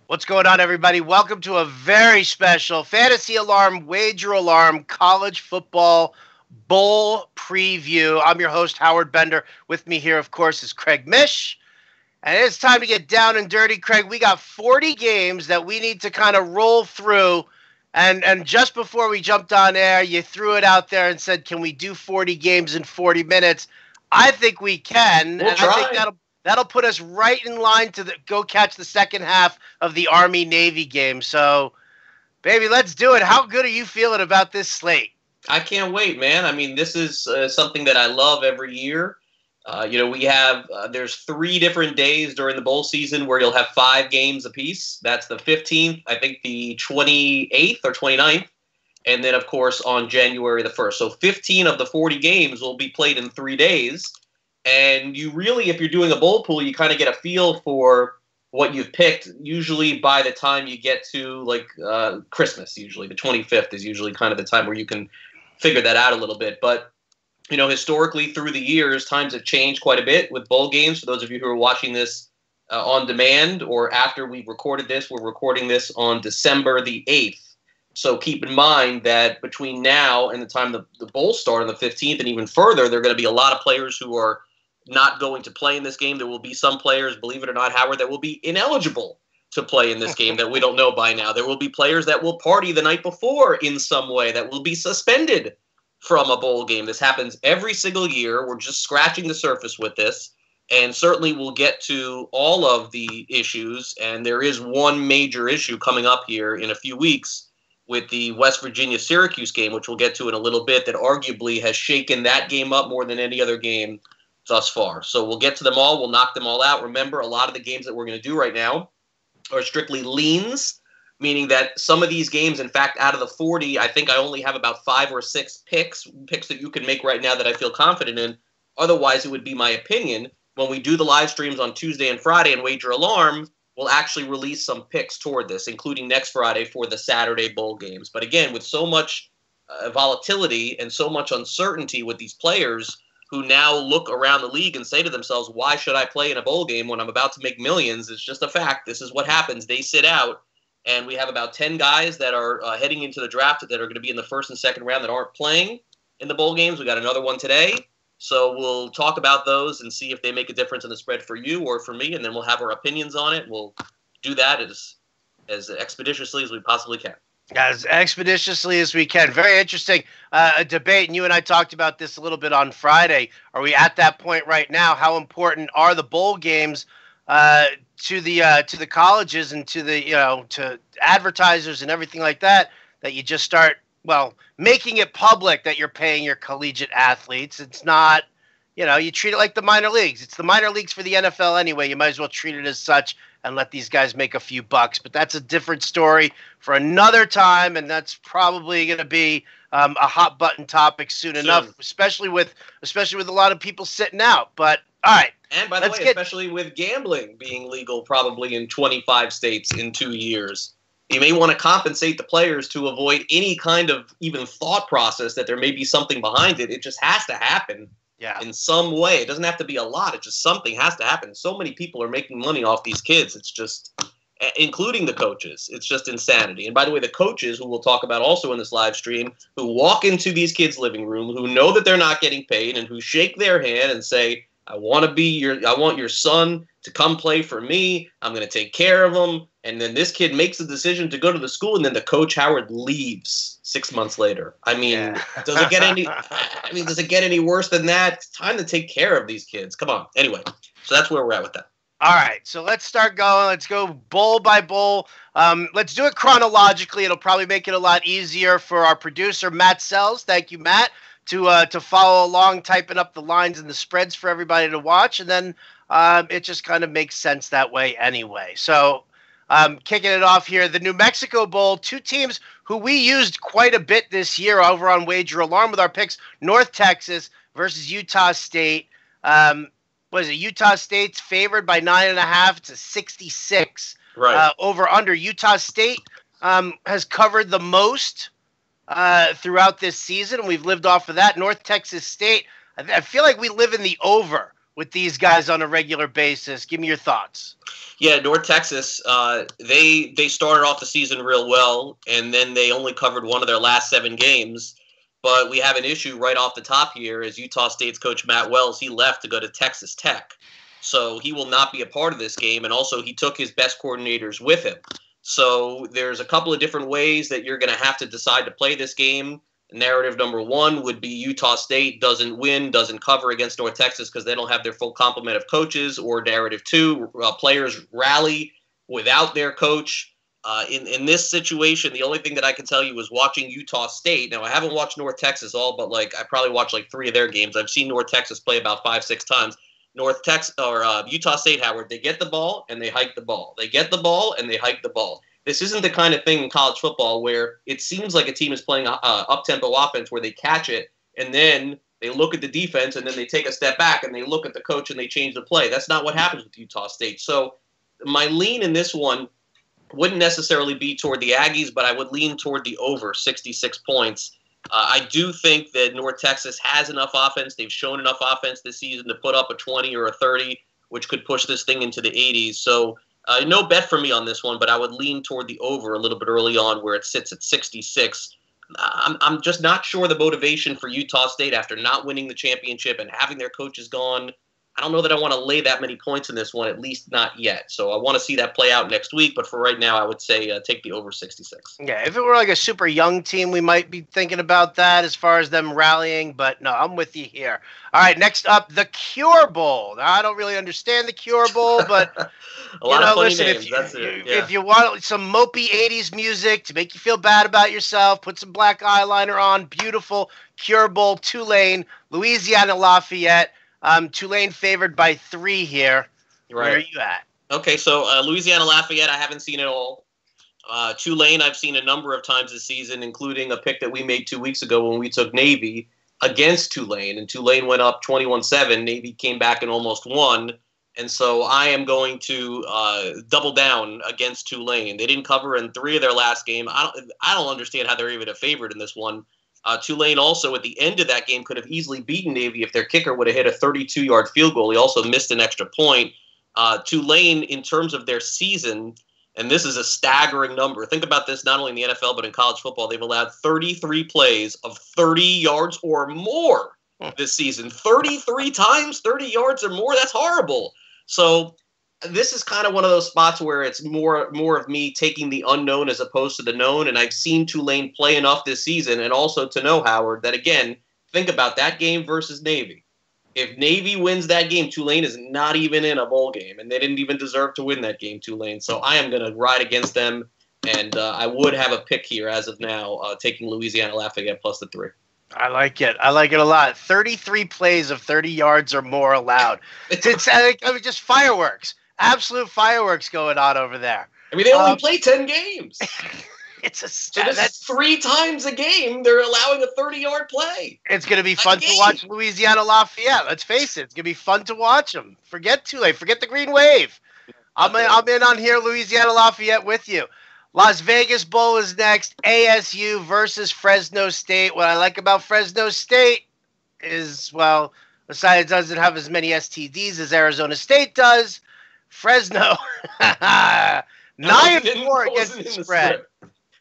What's going on, everybody? Welcome to a very special Fantasy Alarm, Wager Alarm, College Football Bowl Preview. I'm your host, Howard Bender. With me here, of course, is Craig Mish. And it's time to get down and dirty, Craig. We got 40 games that we need to kind of roll through. And just before we jumped on air, you threw it out there and said, can we do 40 games in 40 minutes? I think we can. We'll try. I think that'll put us right in line to go catch the second half of the Army-Navy game. So, baby, let's do it. How good are you feeling about this slate? I can't wait, man. I mean, this is something that I love every year. We have there's 3 different days during the bowl season where you'll have 5 games apiece. That's the 15th, I think the 28th or 29th, and then, of course, on January the 1st. So 15 of the 40 games will be played in 3 days. And you really, if you're doing a bowl pool, you kind of get a feel for what you've picked. Usually by the time you get to Christmas, usually the 25th is usually kind of the time where you can figure that out a little bit. But, historically through the years, times have changed quite a bit with bowl games. For those of you who are watching this on demand or after we've recorded this, we're recording this on December the 8th. So keep in mind that between now and the time the bowls start on the 15th and even further, there are going to be a lot of players who are not going to play in this game. There will be some players, believe it or not, Howard, that will be ineligible to play in this game that we don't know by now. There will be players that will party the night before in some way that will be suspended from a bowl game. This happens every single year. We're just scratching the surface with this, and certainly we'll get to all of the issues, and there is one major issue coming up here in a few weeks with the West Virginia-Syracuse game, which we'll get to in a little bit, that arguably has shaken that game up more than any other game thus far. So we'll get to them all. We'll knock them all out. Remember, a lot of the games that we're going to do right now are strictly leans, meaning that some of these games, in fact, out of the 40, I think I only have about 5 or 6 picks that you can make right now that I feel confident in. Otherwise, it would be my opinion. When we do the live streams on Tuesday and Friday and Wager Alarm, we'll actually release some picks toward this, including next Friday for the Saturday bowl games. But again, with so much volatility and so much uncertainty with these players who now look around the league and say to themselves, why should I play in a bowl game when I'm about to make millions? It's just a fact. This is what happens. They sit out, and we have about 10 guys that are heading into the draft that are going to be in the first and second round that aren't playing in the bowl games. We got another one today. So we'll talk about those and see if they make a difference in the spread for you or for me, and then we'll have our opinions on it. We'll do that as expeditiously as we possibly can. As expeditiously as we can. Very interesting a debate, and you and I talked about this a little bit on Friday. Are we at that point right now? How important are the bowl games to the colleges and to the to advertisers and everything like that? That you just start making it public that you're paying your collegiate athletes. It's not, you treat it like the minor leagues. It's the minor leagues for the NFL anyway. You might as well treat it as such and let these guys make a few bucks. But that's a different story for another time, and that's probably going to be a hot button topic soon enough, especially with a lot of people sitting out. But all right. And by the way, especially with gambling being legal probably in 25 states in 2 years. You may want to compensate the players to avoid any kind of even thought process that there may be something behind it. It just has to happen in some way. It doesn't have to be a lot. It just something has to happen. So many people are making money off these kids. It's just, including the coaches, it's just insanity. And by the way, the coaches, who we'll talk about also in this live stream, who walk into these kids' living room, who know that they're not getting paid, and who shake their hand and say, I want your son to come play for me. I'm going to take care of him. And then this kid makes the decision to go to the school, and then the coach, Howard, leaves 6 months later. I mean, does it get any worse than that? It's time to take care of these kids. Come on. Anyway, so that's where we're at with that. All right, so let's start going. Let's go bowl by bowl. Let's do it chronologically. It'll probably make it a lot easier for our producer, Matt Sells. Thank you, Matt, to follow along, typing up the lines and the spreads for everybody to watch. And then it just kind of makes sense that way anyway. So kicking it off here, the New Mexico Bowl, 2 teams who we used quite a bit this year over on Wager Alarm with our picks, North Texas versus Utah State. Utah State's favored by 9.5 to 66. Right. Over under. Utah State has covered the most throughout this season. We've lived off of that. North Texas State, I feel like we live in the over with these guys on a regular basis? Give me your thoughts. Yeah, North Texas, they started off the season real well, and then they only covered one of their last 7 games. But we have an issue right off the top here as Utah State's coach Matt Wells, he left to go to Texas Tech. So he will not be a part of this game, and also he took his best coordinators with him. So there's a couple of different ways that you're going to have to decide to play this game. Narrative number 1 would be Utah State doesn't cover against North Texas because they don't have their full complement of coaches. Or narrative 2, players rally without their coach. In this situation, the only thing that I can tell you is watching Utah State. Now, I haven't watched North Texas all, but I probably watched 3 of their games. I've seen North Texas play about 5-6 times. Utah State, Howard, they get the ball and they hike the ball. They get the ball and they hike the ball. This isn't the kind of thing in college football where it seems like a team is playing up-tempo offense where they catch it and then they look at the defense and then they take a step back and they look at the coach and they change the play. That's not what happens with Utah State. So my lean in this one wouldn't necessarily be toward the Aggies, but I would lean toward the over 66 points. I do think that North Texas has enough offense. They've shown enough offense this season to put up a 20 or a 30, which could push this thing into the 80s. So no bet for me on this one, but I would lean toward the over a little bit early on where it sits at 66. I'm just not sure the motivation for Utah State after not winning the championship and having their coaches gone. I don't know that I want to lay that many points in this one, at least not yet. So I want to see that play out next week. But for right now, I would say take the over 66. Yeah, if it were a super young team, we might be thinking about that as far as them rallying. But no, I'm with you here. All right, next up, the Cure Bowl. Now, I don't really understand the Cure Bowl, but a lot of funny listen, names. If you want some mopey 80s music to make you feel bad about yourself, put some black eyeliner on. Beautiful Cure Bowl, Tulane, Louisiana Lafayette. Tulane favored by 3 here. Right. Where are you at? Okay, so Louisiana Lafayette, I haven't seen it all. Tulane, I've seen a number of times this season, including a pick that we made 2 weeks ago when we took Navy against Tulane, and Tulane went up 21-7. Navy came back and almost won, and so I am going to double down against Tulane. They didn't cover in 3 of their last game. I don't understand how they're even a favorite in this one. Tulane also, at the end of that game, could have easily beaten Navy if their kicker would have hit a 32-yard field goal. He also missed an extra point. Tulane, in terms of their season, and this is a staggering number. Think about this, not only in the NFL, but in college football. They've allowed 33 plays of 30 yards or more this season. 33 times 30 yards or more? That's horrible. So this is kind of one of those spots where it's more of me taking the unknown as opposed to the known. And I've seen Tulane play enough this season, and also to know, Howard, that, again, think about that game versus Navy. If Navy wins that game, Tulane is not even in a bowl game, and they didn't even deserve to win that game, Tulane. So I am going to ride against them, and I would have a pick here as of now, taking Louisiana Lafayette plus the 3. I like it. I like it a lot. 33 plays of 30 yards or more allowed. It's just fireworks. Absolute fireworks going on over there. I mean, they only play 10 games. So that's 3 times a game they're allowing a 30-yard play. It's going to be fun to watch Louisiana Lafayette. Let's face it. It's going to be fun to watch them. Forget Tulane. Forget the Green Wave. I'm in on here, Louisiana Lafayette with you. Las Vegas Bowl is next. ASU versus Fresno State. What I like about Fresno State is, well, besides it doesn't have as many STDs as Arizona State does, Fresno 9-4 against the spread.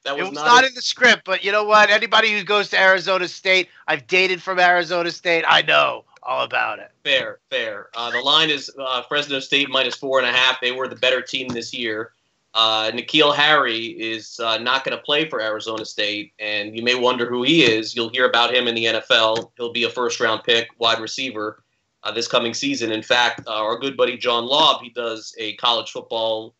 It was not in the script, but you know what? Anybody who goes to Arizona State, I've dated from Arizona State, I know all about it. Fair. The line is Fresno State minus 4.5. They were the better team this year. N'Keal Harry is not going to play for Arizona State, and you may wonder who he is. You'll hear about him in the NFL. He'll be a first-round pick, wide receiver, this coming season. In fact, our good buddy John Laub, he does a college football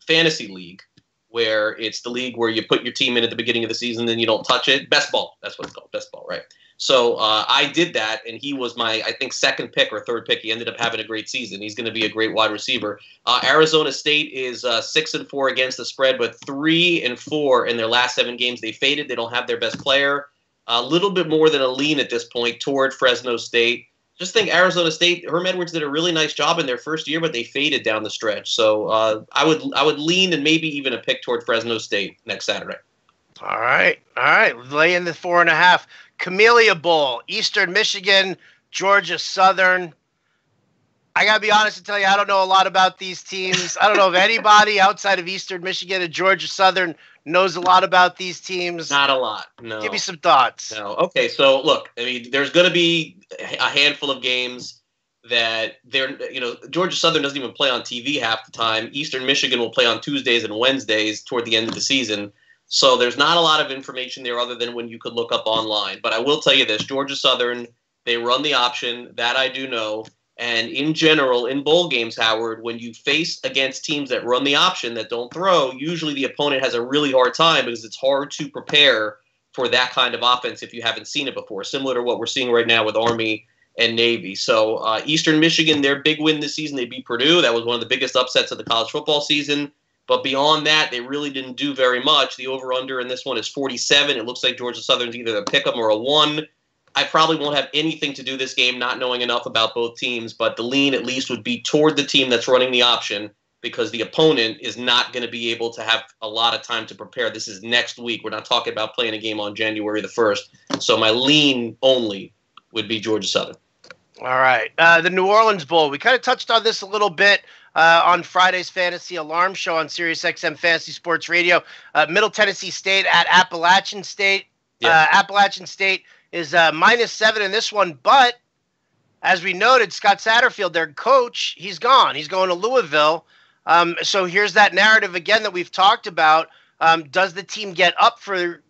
fantasy league, where it's the league where you put your team in at the beginning of the season, then you don't touch it. Best ball. That's what it's called. Best ball, right? So I did that, and he was my, I think, 2nd pick or 3rd pick. He ended up having a great season. He's going to be a great wide receiver. Arizona State is 6-4 against the spread, but 3-4 in their last 7 games. They faded. They don't have their best player. A little bit more than a lean at this point toward Fresno State. Just think Arizona State, Herm Edwards did a really nice job in their first year, but they faded down the stretch. So I would lean and maybe even a pick toward Fresno State next Saturday. All right. Lay in the 4.5. Camellia Bowl, Eastern Michigan, Georgia Southern. I got to be honest and tell you, I don't know a lot about these teams. I don't know if anybody outside of Eastern Michigan and Georgia Southern knows a lot about these teams. Not a lot, no. Give me some thoughts. No. Okay, so look, I mean, there's going to be a handful of games that Georgia Southern doesn't even play on TV half the time. Eastern Michigan will play on Tuesdays and Wednesdays toward the end of the season. So there's not a lot of information there other than when you could look up online. But I will tell you this, Georgia Southern, they run the option. That I do know. And in general, in bowl games, Howard, when you face against teams that run the option, that don't throw, usually the opponent has a really hard time because it's hard to prepare for that kind of offense if you haven't seen it before, similar to what we're seeing right now with Army and Navy. So Eastern Michigan, their big win this season, they beat Purdue. That was one of the biggest upsets of the college football season. But beyond that, they really didn't do very much. The over-under in this one is 47. It looks like Georgia Southern's either a pick 'em or a 1. I probably won't have anything to do this game, not knowing enough about both teams, but the lean at least would be toward the team that's running the option because the opponent is not going to be able to have a lot of time to prepare. This is next week. We're not talking about playing a game on January the 1st. So my lean only would be Georgia Southern. All right. The New Orleans Bowl. We kind of touched on this a little bit on Friday's Fantasy Alarm Show on SiriusXM Fantasy Sports Radio. Middle Tennessee State at Appalachian State. Yeah. Appalachian State is -7 in this one, but as we noted, Scott Satterfield, their coach, he's gone. He's going to Louisville. So here's that narrative again that we've talked about. Does the team get up for,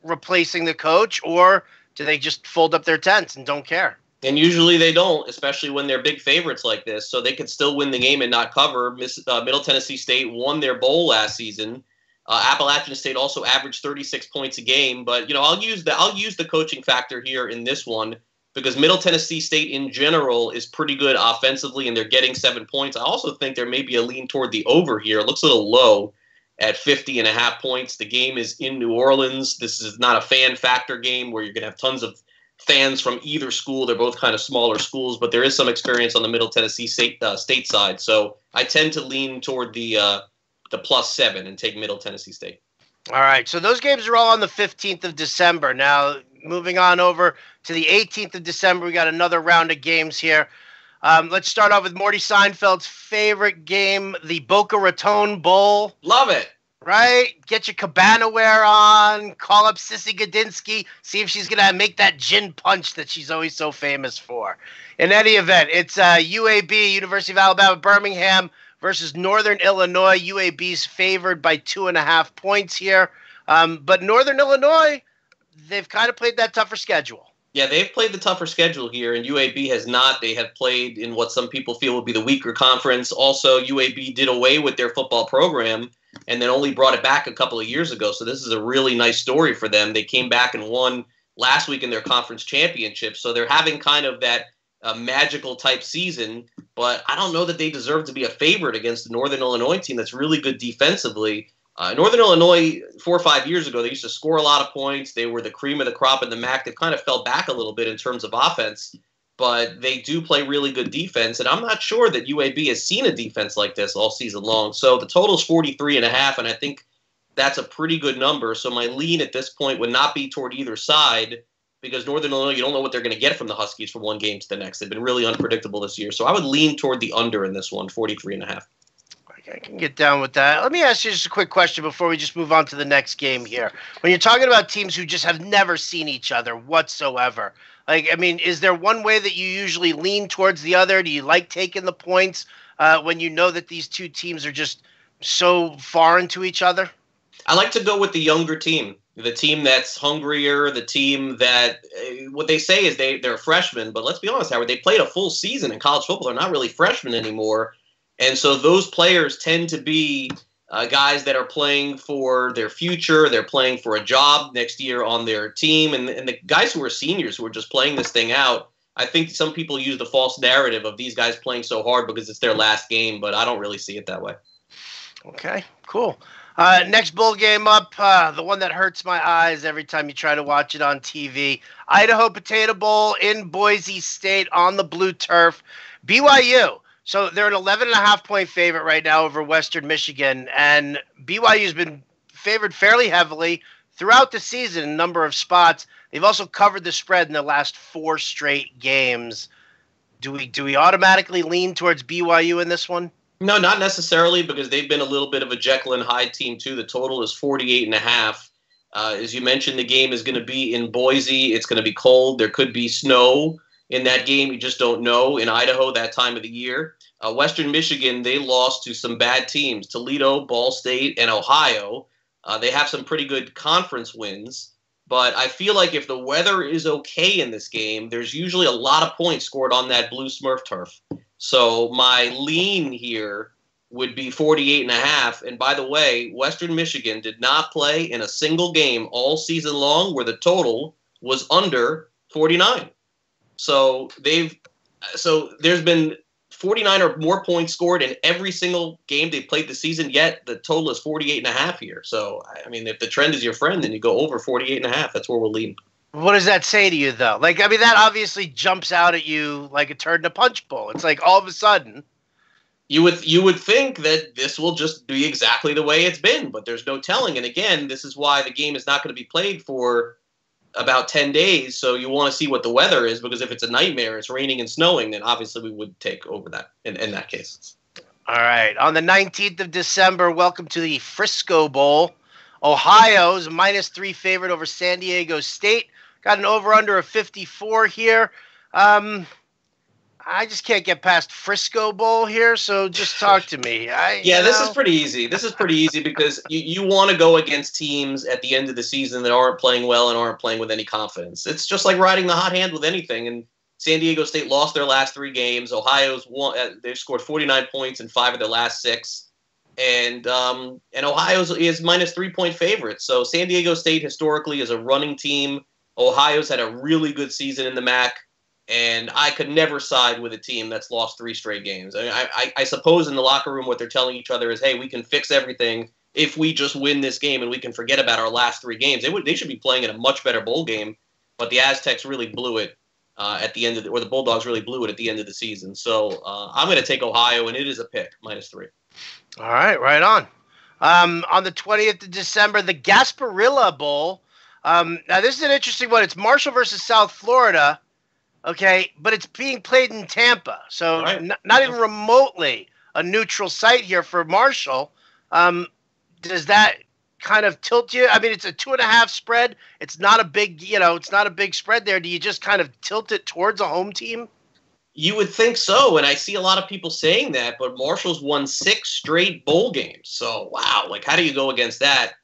replacing the coach, or do they just fold up their tents and don't care? And usually they don't, especially when they're big favorites like this. So they could still win the game and not cover. Middle Tennessee State won their bowl last season. Appalachian State also averaged 36 points a game, but I'll use the coaching factor here in this one because Middle Tennessee State in general is pretty good offensively, and they're getting 7 points. I also think there may be a lean toward the over here. It looks a little low at 50.5 points. The game is in New Orleans. This is not a fan factor game where you're going to have tons of fans from either school. They're both kind of smaller schools, but there is some experience on the Middle Tennessee State side. So I tend to lean toward the +7 and take Middle Tennessee State. All right, so those games are all on the 15th of December. Now, moving on over to the 18th of December, we got another round of games here. Let's start off with Morty Seinfeld's favorite game, the Boca Raton Bowl. Love it. Right? Get your cabana wear on, call up Sissy Godinsky, see if she's going to make that gin punch that she's always so famous for. In any event, it's UAB, University of Alabama, Birmingham, versus Northern Illinois. UAB's favored by 2.5 points here. But Northern Illinois, they've kind of played that tougher schedule. Yeah, they've played the tougher schedule here, and UAB has not. They have played in what some people feel would be the weaker conference. Also, UAB did away with their football program and then only brought it back a couple of years ago. So this is a really nice story for them. They came back and won last week in their conference championship. So they're having kind of that magical type season, but I don't know that they deserve to be a favorite against the Northern Illinois team that's really good defensively. Northern Illinois, 4 or 5 years ago, they used to score a lot of points. They were the cream of the crop in the MAC. They've kind of fell back a little bit in terms of offense, but they do play really good defense, and I'm not sure that UAB has seen a defense like this all season long. So the total's 43.5, and I think that's a pretty good number. So my lean at this point would not be toward either side, because Northern Illinois, you don't know what they're going to get from the Huskies from one game to the next. They've been really unpredictable this year. So I would lean toward the under in this one, 43.5. I can get down with that. Let me ask you just a quick question before we just move on to the next game here. When you're talking about teams who just have never seen each other whatsoever, is there one way that you usually lean towards the other? Do you like taking the points when you know that these two teams are just so foreign to each other? I like to go with the younger team. The team that's hungrier, the team that what they say is they're freshmen, but let's be honest, Howard, they played a full season in college football. They're not really freshmen anymore. And so those players tend to be guys that are playing for their future. They're playing for a job next year on their team. And the guys who are seniors who are just playing this thing out, I think some people use the false narrative of these guys playing so hard because it's their last game, but I don't really see it that way. Okay, cool. Next bowl game up, the one that hurts my eyes every time you try to watch it on TV. Idaho Potato Bowl in Boise State on the blue turf. BYU. So they're an 11.5 point favorite right now over Western Michigan. And BYU's been favored fairly heavily throughout the season in a number of spots. They've also covered the spread in the last 4 straight games. Do we automatically lean towards BYU in this one? No, not necessarily, because they've been a little bit of a Jekyll and Hyde team too. The total is 48.5. As you mentioned, the game is going to be in Boise. It's going to be cold. There could be snow in that game. You just don't know in Idaho that time of the year. Western Michigan, they lost to some bad teams, Toledo, Ball State, and Ohio. They have some pretty good conference wins. But I feel like if the weather is okay in this game, there's usually a lot of points scored on that blue Smurf turf. So my lean here would be 48.5. And by the way, Western Michigan did not play in a single game all season long where the total was under 49. So there's been 49 or more points scored in every single game they played this season, yet the total is 48.5 here. So, I mean, if the trend is your friend, then you go over 48.5. That's where we'll lean. What does that say to you, though? Like, I mean, that obviously jumps out at you like a turd in a punch bowl. It's like all of a sudden. You would think that this will just be exactly the way it's been, but there's no telling. And again, this is why the game is not going to be played for about 10 days. So you want to see what the weather is, because if it's a nightmare, it's raining and snowing, then obviously we would take over that in that case. All right. On the 19th of December, welcome to the Frisco Bowl. Ohio's a -3 favorite over San Diego State. Got an over-under of 54 here. I just can't get past Frisco Bowl here, so just talk to me. This is pretty easy. This is pretty easy because you want to go against teams at the end of the season that aren't playing well and aren't playing with any confidence. It's just like riding the hot hand with anything. And San Diego State lost their last 3 games. Ohio's won. They've scored 49 points in 5 of their last 6. And Ohio's is -3-point favorite. So San Diego State historically is a running team. Ohio's had a really good season in the MAC. And I could never side with a team that's lost 3 straight games. I mean, I suppose in the locker room what they're telling each other is, hey, we can fix everything if we just win this game and we can forget about our last 3 games. They should be playing in a much better bowl game, but the Aztecs really blew it at the end of or the Bulldogs really blew it at the end of the season. So I'm going to take Ohio, and it is a pick, -3. All right, right on. On the 20th of December, the Gasparilla Bowl. Now, this is an interesting one. It's Marshall versus South Florida. Okay, but it's being played in Tampa, so right. Not even remotely a neutral site here for Marshall. Does that kind of tilt you? I mean, it's a 2.5 spread. It's not a big, it's not a big spread there. Do you just kind of tilt it towards a home team? You would think so, and I see a lot of people saying that, but Marshall's won 6 straight bowl games. So, wow, like how do you go against that?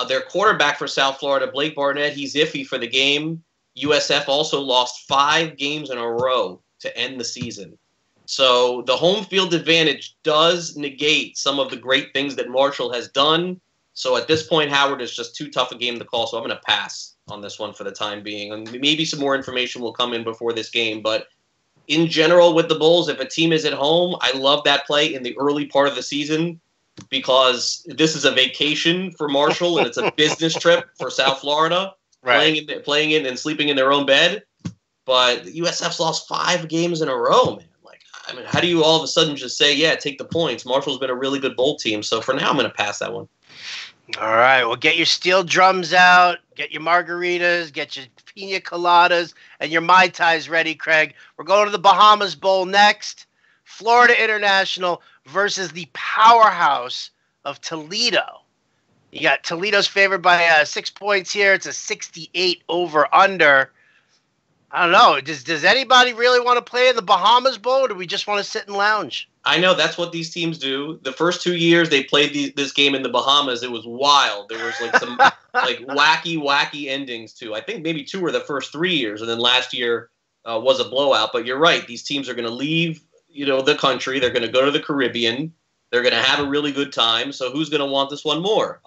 Their quarterback for South Florida, Blake Barnett, he's iffy for the game. USF also lost 5 games in a row to end the season. So the home field advantage does negate some of the great things that Marshall has done. So at this point, Howard is just too tough a game to call, so I'm going to pass on this one for the time being. And maybe some more information will come in before this game. But in general with the Bulls, if a team is at home, I love that play in the early part of the season because this is a vacation for Marshall and it's a business trip for South Florida. Right. Playing in and sleeping in their own bed, but USF's lost 5 games in a row, man. Like, I mean, how do you all of a sudden just say, yeah, take the points? Marshall's been a really good bowl team, so for now, I'm going to pass that one. All right, well, get your steel drums out, get your margaritas, get your pina coladas, and your Mai Tais ready, Craig. We're going to the Bahamas Bowl next. Florida International versus the powerhouse of Toledo. You got Toledo's favored by 6 points here. It's a 68 over-under. I don't know. Does anybody really want to play in the Bahamas Bowl, or do we just want to sit and lounge? I know that's what these teams do. The first 2 years they played this game in the Bahamas, it was wild. There was like some like wacky endings too. I think maybe 2 were the first 3 years, and then last year was a blowout. But you're right; these teams are going to leave, the country. They're going to go to the Caribbean. They're going to have a really good time. So who's going to want this one more?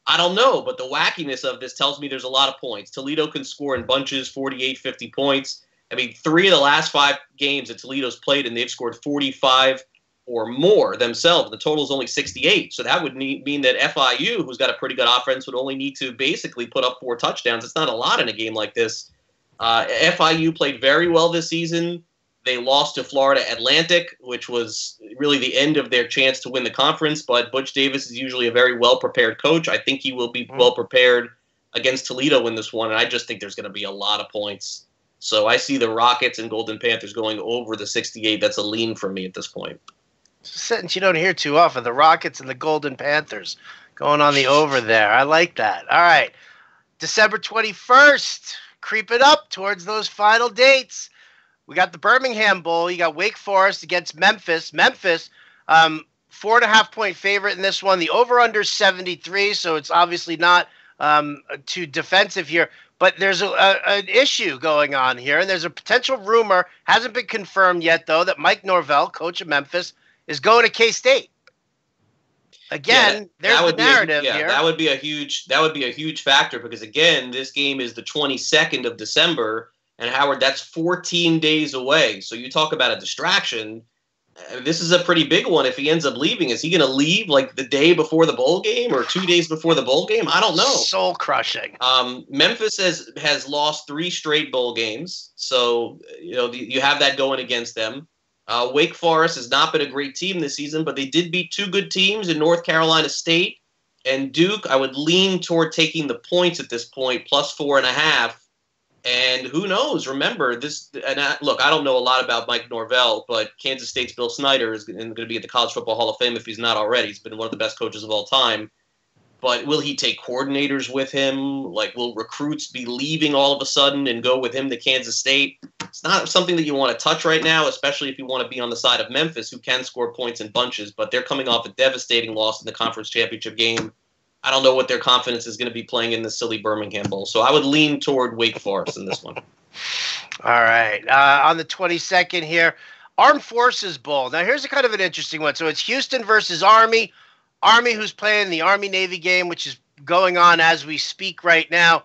I don't know, but the wackiness of this tells me there's a lot of points. Toledo can score in bunches, 48, 50 points. I mean, 3 of the last 5 games that Toledo's played, and they've scored 45 or more themselves. The total is only 68. So that would mean that FIU, who's got a pretty good offense, would only need to basically put up 4 touchdowns. It's not a lot in a game like this. FIU played very well this season. They lost to Florida Atlantic, which was really the end of their chance to win the conference. But Butch Davis is usually a very well-prepared coach. I think he will be well-prepared against Toledo in this one. And I just think there's going to be a lot of points. So I see the Rockets and Golden Panthers going over the 68. That's a lean for me at this point. It's a sentence you don't hear too often. The Rockets and the Golden Panthers going on the over there. I like that. All right. December 21st, creeping up towards those final dates. We got the Birmingham Bowl. You got Wake Forest against Memphis. Memphis, 4.5-point favorite in this one. The over-under 73, so it's obviously not too defensive here. But there's an issue going on here, and there's a potential rumor, hasn't been confirmed yet, though, that Mike Norvell, coach of Memphis, is going to K-State. Again, there's the narrative here. That would be a huge factor because, again, this game is the 22nd of December, and Howard, that's 14 days away. So you talk about a distraction. This is a pretty big one. If he ends up leaving, is he going to leave like the day before the bowl game or 2 days before the bowl game? I don't know. Soul crushing. Memphis has lost 3 straight bowl games, so you have that going against them. Wake Forest has not been a great team this season, but they did beat 2 good teams in North Carolina State and Duke. I would lean toward taking the points at this point, plus 4.5. And who knows? Remember this. Look, I don't know a lot about Mike Norvell, but Kansas State's Bill Snyder is going to be at the College Football Hall of Fame if he's not already. He's been one of the best coaches of all time. But will he take coordinators with him? Like, will recruits be leaving all of a sudden and go with him to Kansas State? It's not something that you want to touch right now, especially if you want to be on the side of Memphis, who can score points in bunches. But they're coming off a devastating loss in the conference championship game. I don't know what their confidence is going to be playing in the silly Birmingham Bowl. So I would lean toward Wake Forest in this one. All right. On the 22nd here, Armed Forces Bowl. Now, here's a kind of an interesting one. So it's Houston versus Army. Army, who's playing the Army-Navy game, which is going on as we speak right now.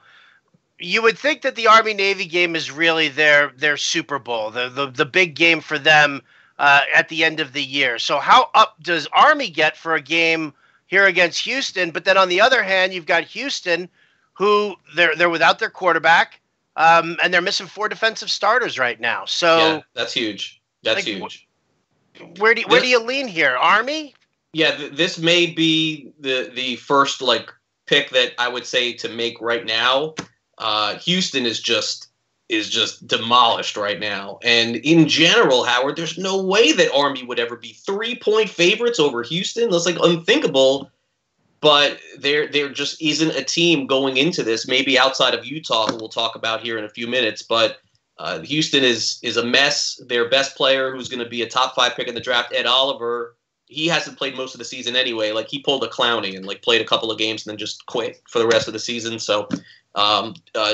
You would think that the Army-Navy game is really their Super Bowl, the big game for them at the end of the year. So how up does Army get for a game here against Houston? But then on the other hand, you've got Houston, who they're without their quarterback, and they're missing 4 defensive starters right now. So yeah, that's huge. That's huge. Where do you lean here? Army? Yeah, this may be the first pick that I would say to make right now. Houston is just demolished right now, and in general, Howard, there's no way that Army would ever be 3-point favorites over Houston. That's unthinkable. But there just isn't a team going into this, maybe outside of Utah, who we'll talk about here in a few minutes. But Houston is a mess. Their best player, who's going to be a top 5 pick in the draft, Ed Oliver, he hasn't played most of the season anyway. He pulled a Clowney and played a couple of games and then just quit for the rest of the season. So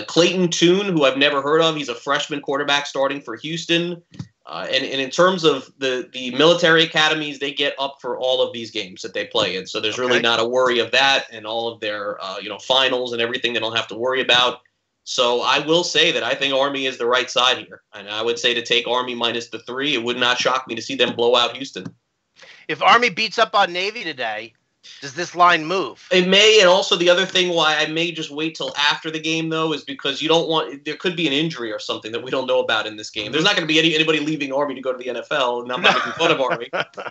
Clayton Tune, who I've never heard of, he's a freshman quarterback starting for Houston. And in terms of the military academies, they get up for all of these games that they play in. So there's really not a worry of that, and all of their finals and everything they don't have to worry about. So I will say that I think Army is the right side here. And I would say to take Army minus the 3. It would not shock me to see them blow out Houston. If Army beats up on Navy today, does this line move? It may, and also the other thing why I may just wait till after the game, though, is because you don't want – there could be an injury or something that we don't know about in this game. There's not going to be anybody leaving Army to go to the NFL, and I'm not making fun of Army.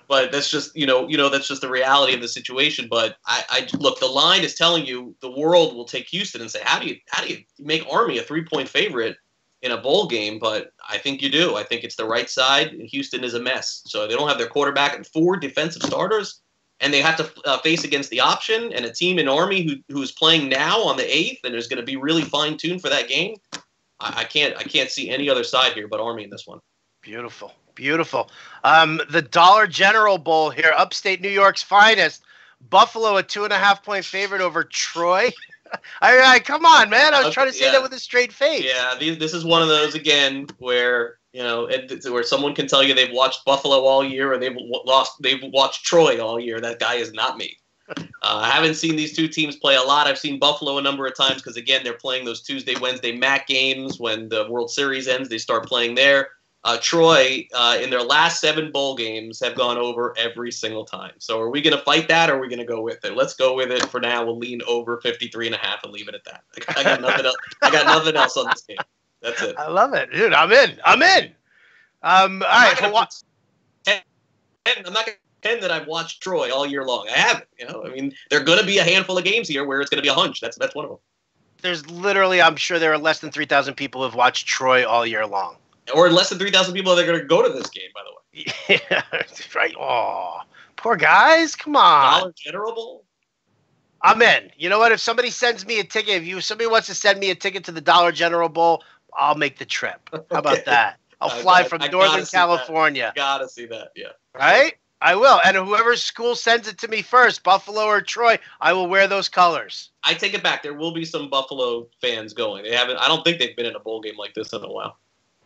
But that's just, that's just the reality of the situation. But I look, the line is telling you the world will take Houston and say, how do you make Army a 3-point favorite in a bowl game? But I think you do. I think it's the right side, and Houston is a mess. So they don't have their quarterback and 4 defensive starters. And they have to face against the option and a team in Army who's playing now on the 8th and is going to be really fine-tuned for that game. I can't see any other side here but Army in this one. Beautiful. The Dollar General Bowl here, upstate New York's finest. Buffalo, a 2.5-point favorite over Troy. Come on, man. I was trying to say that with a straight face. Yeah, this is one of those, again, where where someone can tell you they've watched Buffalo all year or they've watched Troy all year. That guy is not me. I haven't seen these two teams play a lot. I've seen Buffalo a number of times because, again, they're playing those Tuesday, Wednesday MAC games. When the World Series ends, they start playing there. Troy, in their last 7 bowl games, have gone over every single time. So are we going to fight that or are we going to go with it? Let's go with it for now. We'll lean over 53.5 and leave it at that. I got nothing else. I got nothing else on this game. That's it. I love it, dude. I'm in. All right. I'm not going to pretend that I've watched Troy all year long. I haven't. There are going to be a handful of games here where it's going to be a hunch. That's one of them. There's literally, I'm sure there are less than 3,000 people who have watched Troy all year long. Or less than 3,000 people that are going to go to this game, by the way. Yeah, right. Oh, poor guys. Come on. Dollar General Bowl? I'm in. You know what? If somebody sends me a ticket, if somebody wants to send me a ticket to the Dollar General Bowl, I'll make the trip. How about that? I'll fly from Northern California. Gotta see that, yeah. Right? I will. And whoever school sends it to me first, Buffalo or Troy, I will wear those colors. I take it back. There will be some Buffalo fans going. I don't think they've been in a bowl game like this in a while.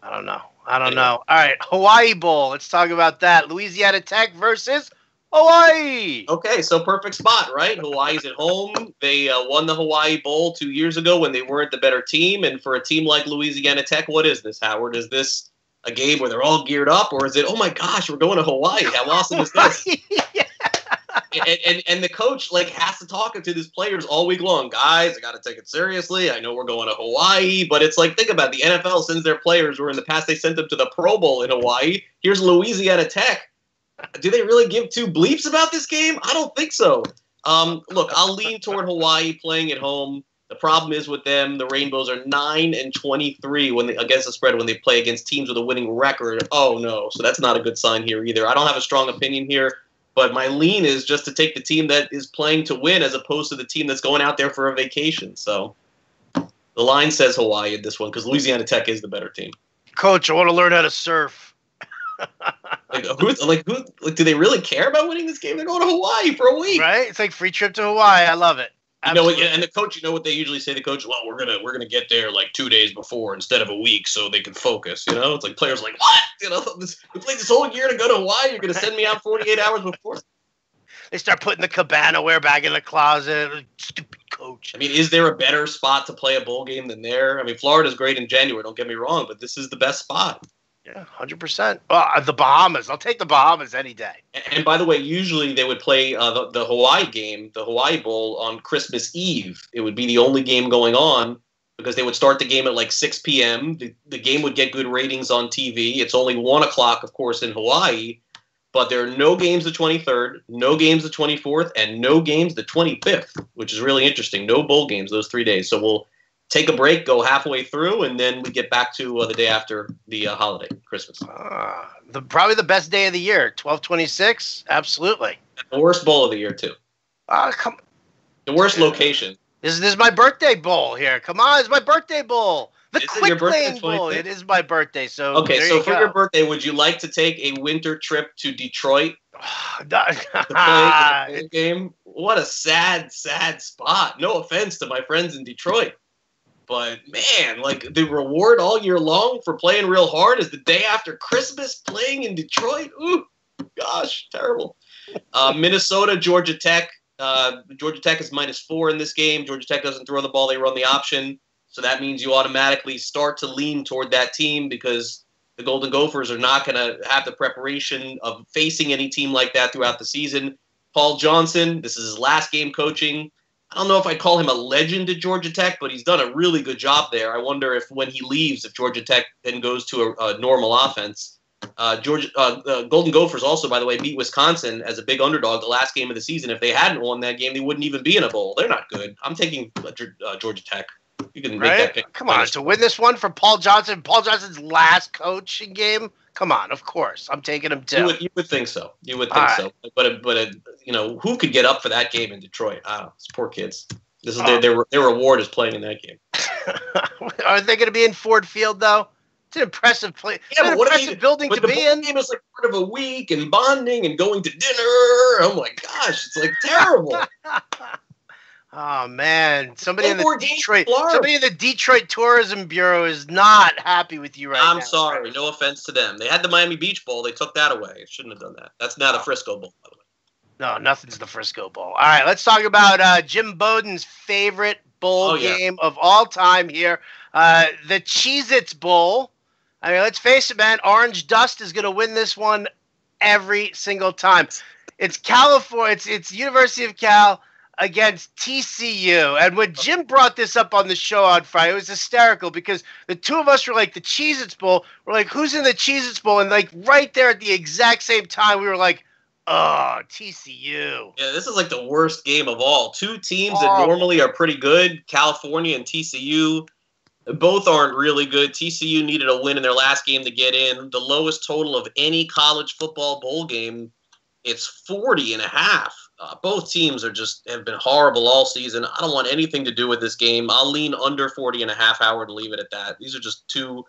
I don't know. All right, Hawaii Bowl. Let's talk about that. Louisiana Tech versus Hawaii. Okay, so perfect spot, right? Hawaii's at home. They won the Hawaii Bowl 2 years ago when they weren't the better team. And for a team like Louisiana Tech, what is this, Howard? Is this a game where they're all geared up, or is it, oh my gosh, we're going to Hawaii? How awesome is this? Yeah. And the coach has to talk to his players all week long. Guys, I got to take it seriously. I know we're going to Hawaii, but it's think about it. The NFL sends their players, or in the past they sent them to the Pro Bowl in Hawaii. Here's Louisiana Tech. Do they really give two bleeps about this game? I don't think so. Look, I'll lean toward Hawaii playing at home. The problem is with them, the Rainbows are 9-23 against the spread when they play against teams with a winning record. Oh no, so that's not a good sign here either. I don't have a strong opinion here, but my lean is just to take the team that is playing to win as opposed to the team that's going out there for a vacation. So the line says Hawaii in this one because Louisiana Tech is the better team. Coach, I want to learn how to surf. Do they really care about winning this game? They're going to Hawaii for a week, right? It's like free trip to Hawaii. I love it. Absolutely. And the coach, what they usually say? The coach, well, we're gonna get there 2 days before instead of a week, so they can focus. It's like players what? We played this whole year to go to Hawaii. You're gonna send me out 48 hours before? They start putting the cabana wear back in the closet. Stupid coach. Is there a better spot to play a bowl game than there? Florida's great in January. Don't get me wrong, but this is the best spot. Yeah, 100%. The Bahamas. I'll take the Bahamas any day. And by the way, usually they would play the Hawaii game, the Hawaii Bowl, on Christmas Eve. It would be the only game going on because they would start the game at 6 p.m. The game would get good ratings on TV. It's only 1 o'clock, of course, in Hawaii. But there are no games the 23rd, no games the 24th, and no games the 25th, which is really interesting. No bowl games those 3 days. So we'll take a break, go halfway through, and then we get back to the day after the holiday, Christmas. Probably the best day of the year, 12/26. Absolutely. The worst bowl of the year too. The worst location. This is my birthday bowl here. Come on, it's my birthday bowl. The Quick Lane Bowl. It is my birthday. So okay, so for your birthday, would you like to take a winter trip to Detroit to play the game? What a sad, sad spot. No offense to my friends in Detroit. But, man, the reward all year long for playing real hard is the day after Christmas playing in Detroit. Ooh, gosh, terrible. Minnesota, Georgia Tech. Georgia Tech is -4 in this game. Georgia Tech doesn't throw the ball. They run the option. So that means you automatically start to lean toward that team because the Golden Gophers are not going to have the preparation of facing any team like that throughout the season. Paul Johnson, this is his last game coaching. I don't know if I'd call him a legend at Georgia Tech, but he's done a really good job there. I wonder if when he leaves, if Georgia Tech then goes to a normal offense. Golden Gophers also, by the way, beat Wisconsin as a big underdog the last game of the season. If they hadn't won that game, they wouldn't even be in a bowl. They're not good. I'm taking Georgia Tech. You can make that pick. Come on, to win this one for Paul Johnson, Paul Johnson's last coaching game. Come on, of course, I'm taking him too. You would think so. You would think so. But who could get up for that game in Detroit? I don't know. It's poor kids. This is their reward is playing in that game. Are they going to be in Ford Field though? It's an impressive play. Yeah, but what impressive building to be in. The game is part of a week and bonding and going to dinner. Oh my gosh, it's terrible. Oh man, somebody in the Detroit Tourism Bureau is not happy with you right now. I'm sorry, no offense to them. They had the Miami Beach Bowl. They took that away. Shouldn't have done that. That's now the Frisco Bowl, by the way. No, nothing's the Frisco Bowl. All right, let's talk about Jim Bowden's favorite bowl game of all time here, the Cheez-Its Bowl. I mean, let's face it, man. Orange Dust is going to win this one every single time. It's California. It's University of Cal against TCU. And when Jim brought this up on the show on Friday, it was hysterical because the two of us were like, the Cheez-Its Bowl. We're like, who's in the Cheez-Its Bowl? And right there at the exact same time, we were like, Oh, TCU. Yeah, this is like the worst game of all. Two teams that Horrible. normally are pretty good, California and TCU, both aren't really good. TCU needed a win in their last game to get in. The lowest total of any college football bowl game, it's 40.5. Both teams have been horrible all season. I don't want anything to do with this game. I'll lean under 40.5 Howard and leave it at that. These are just two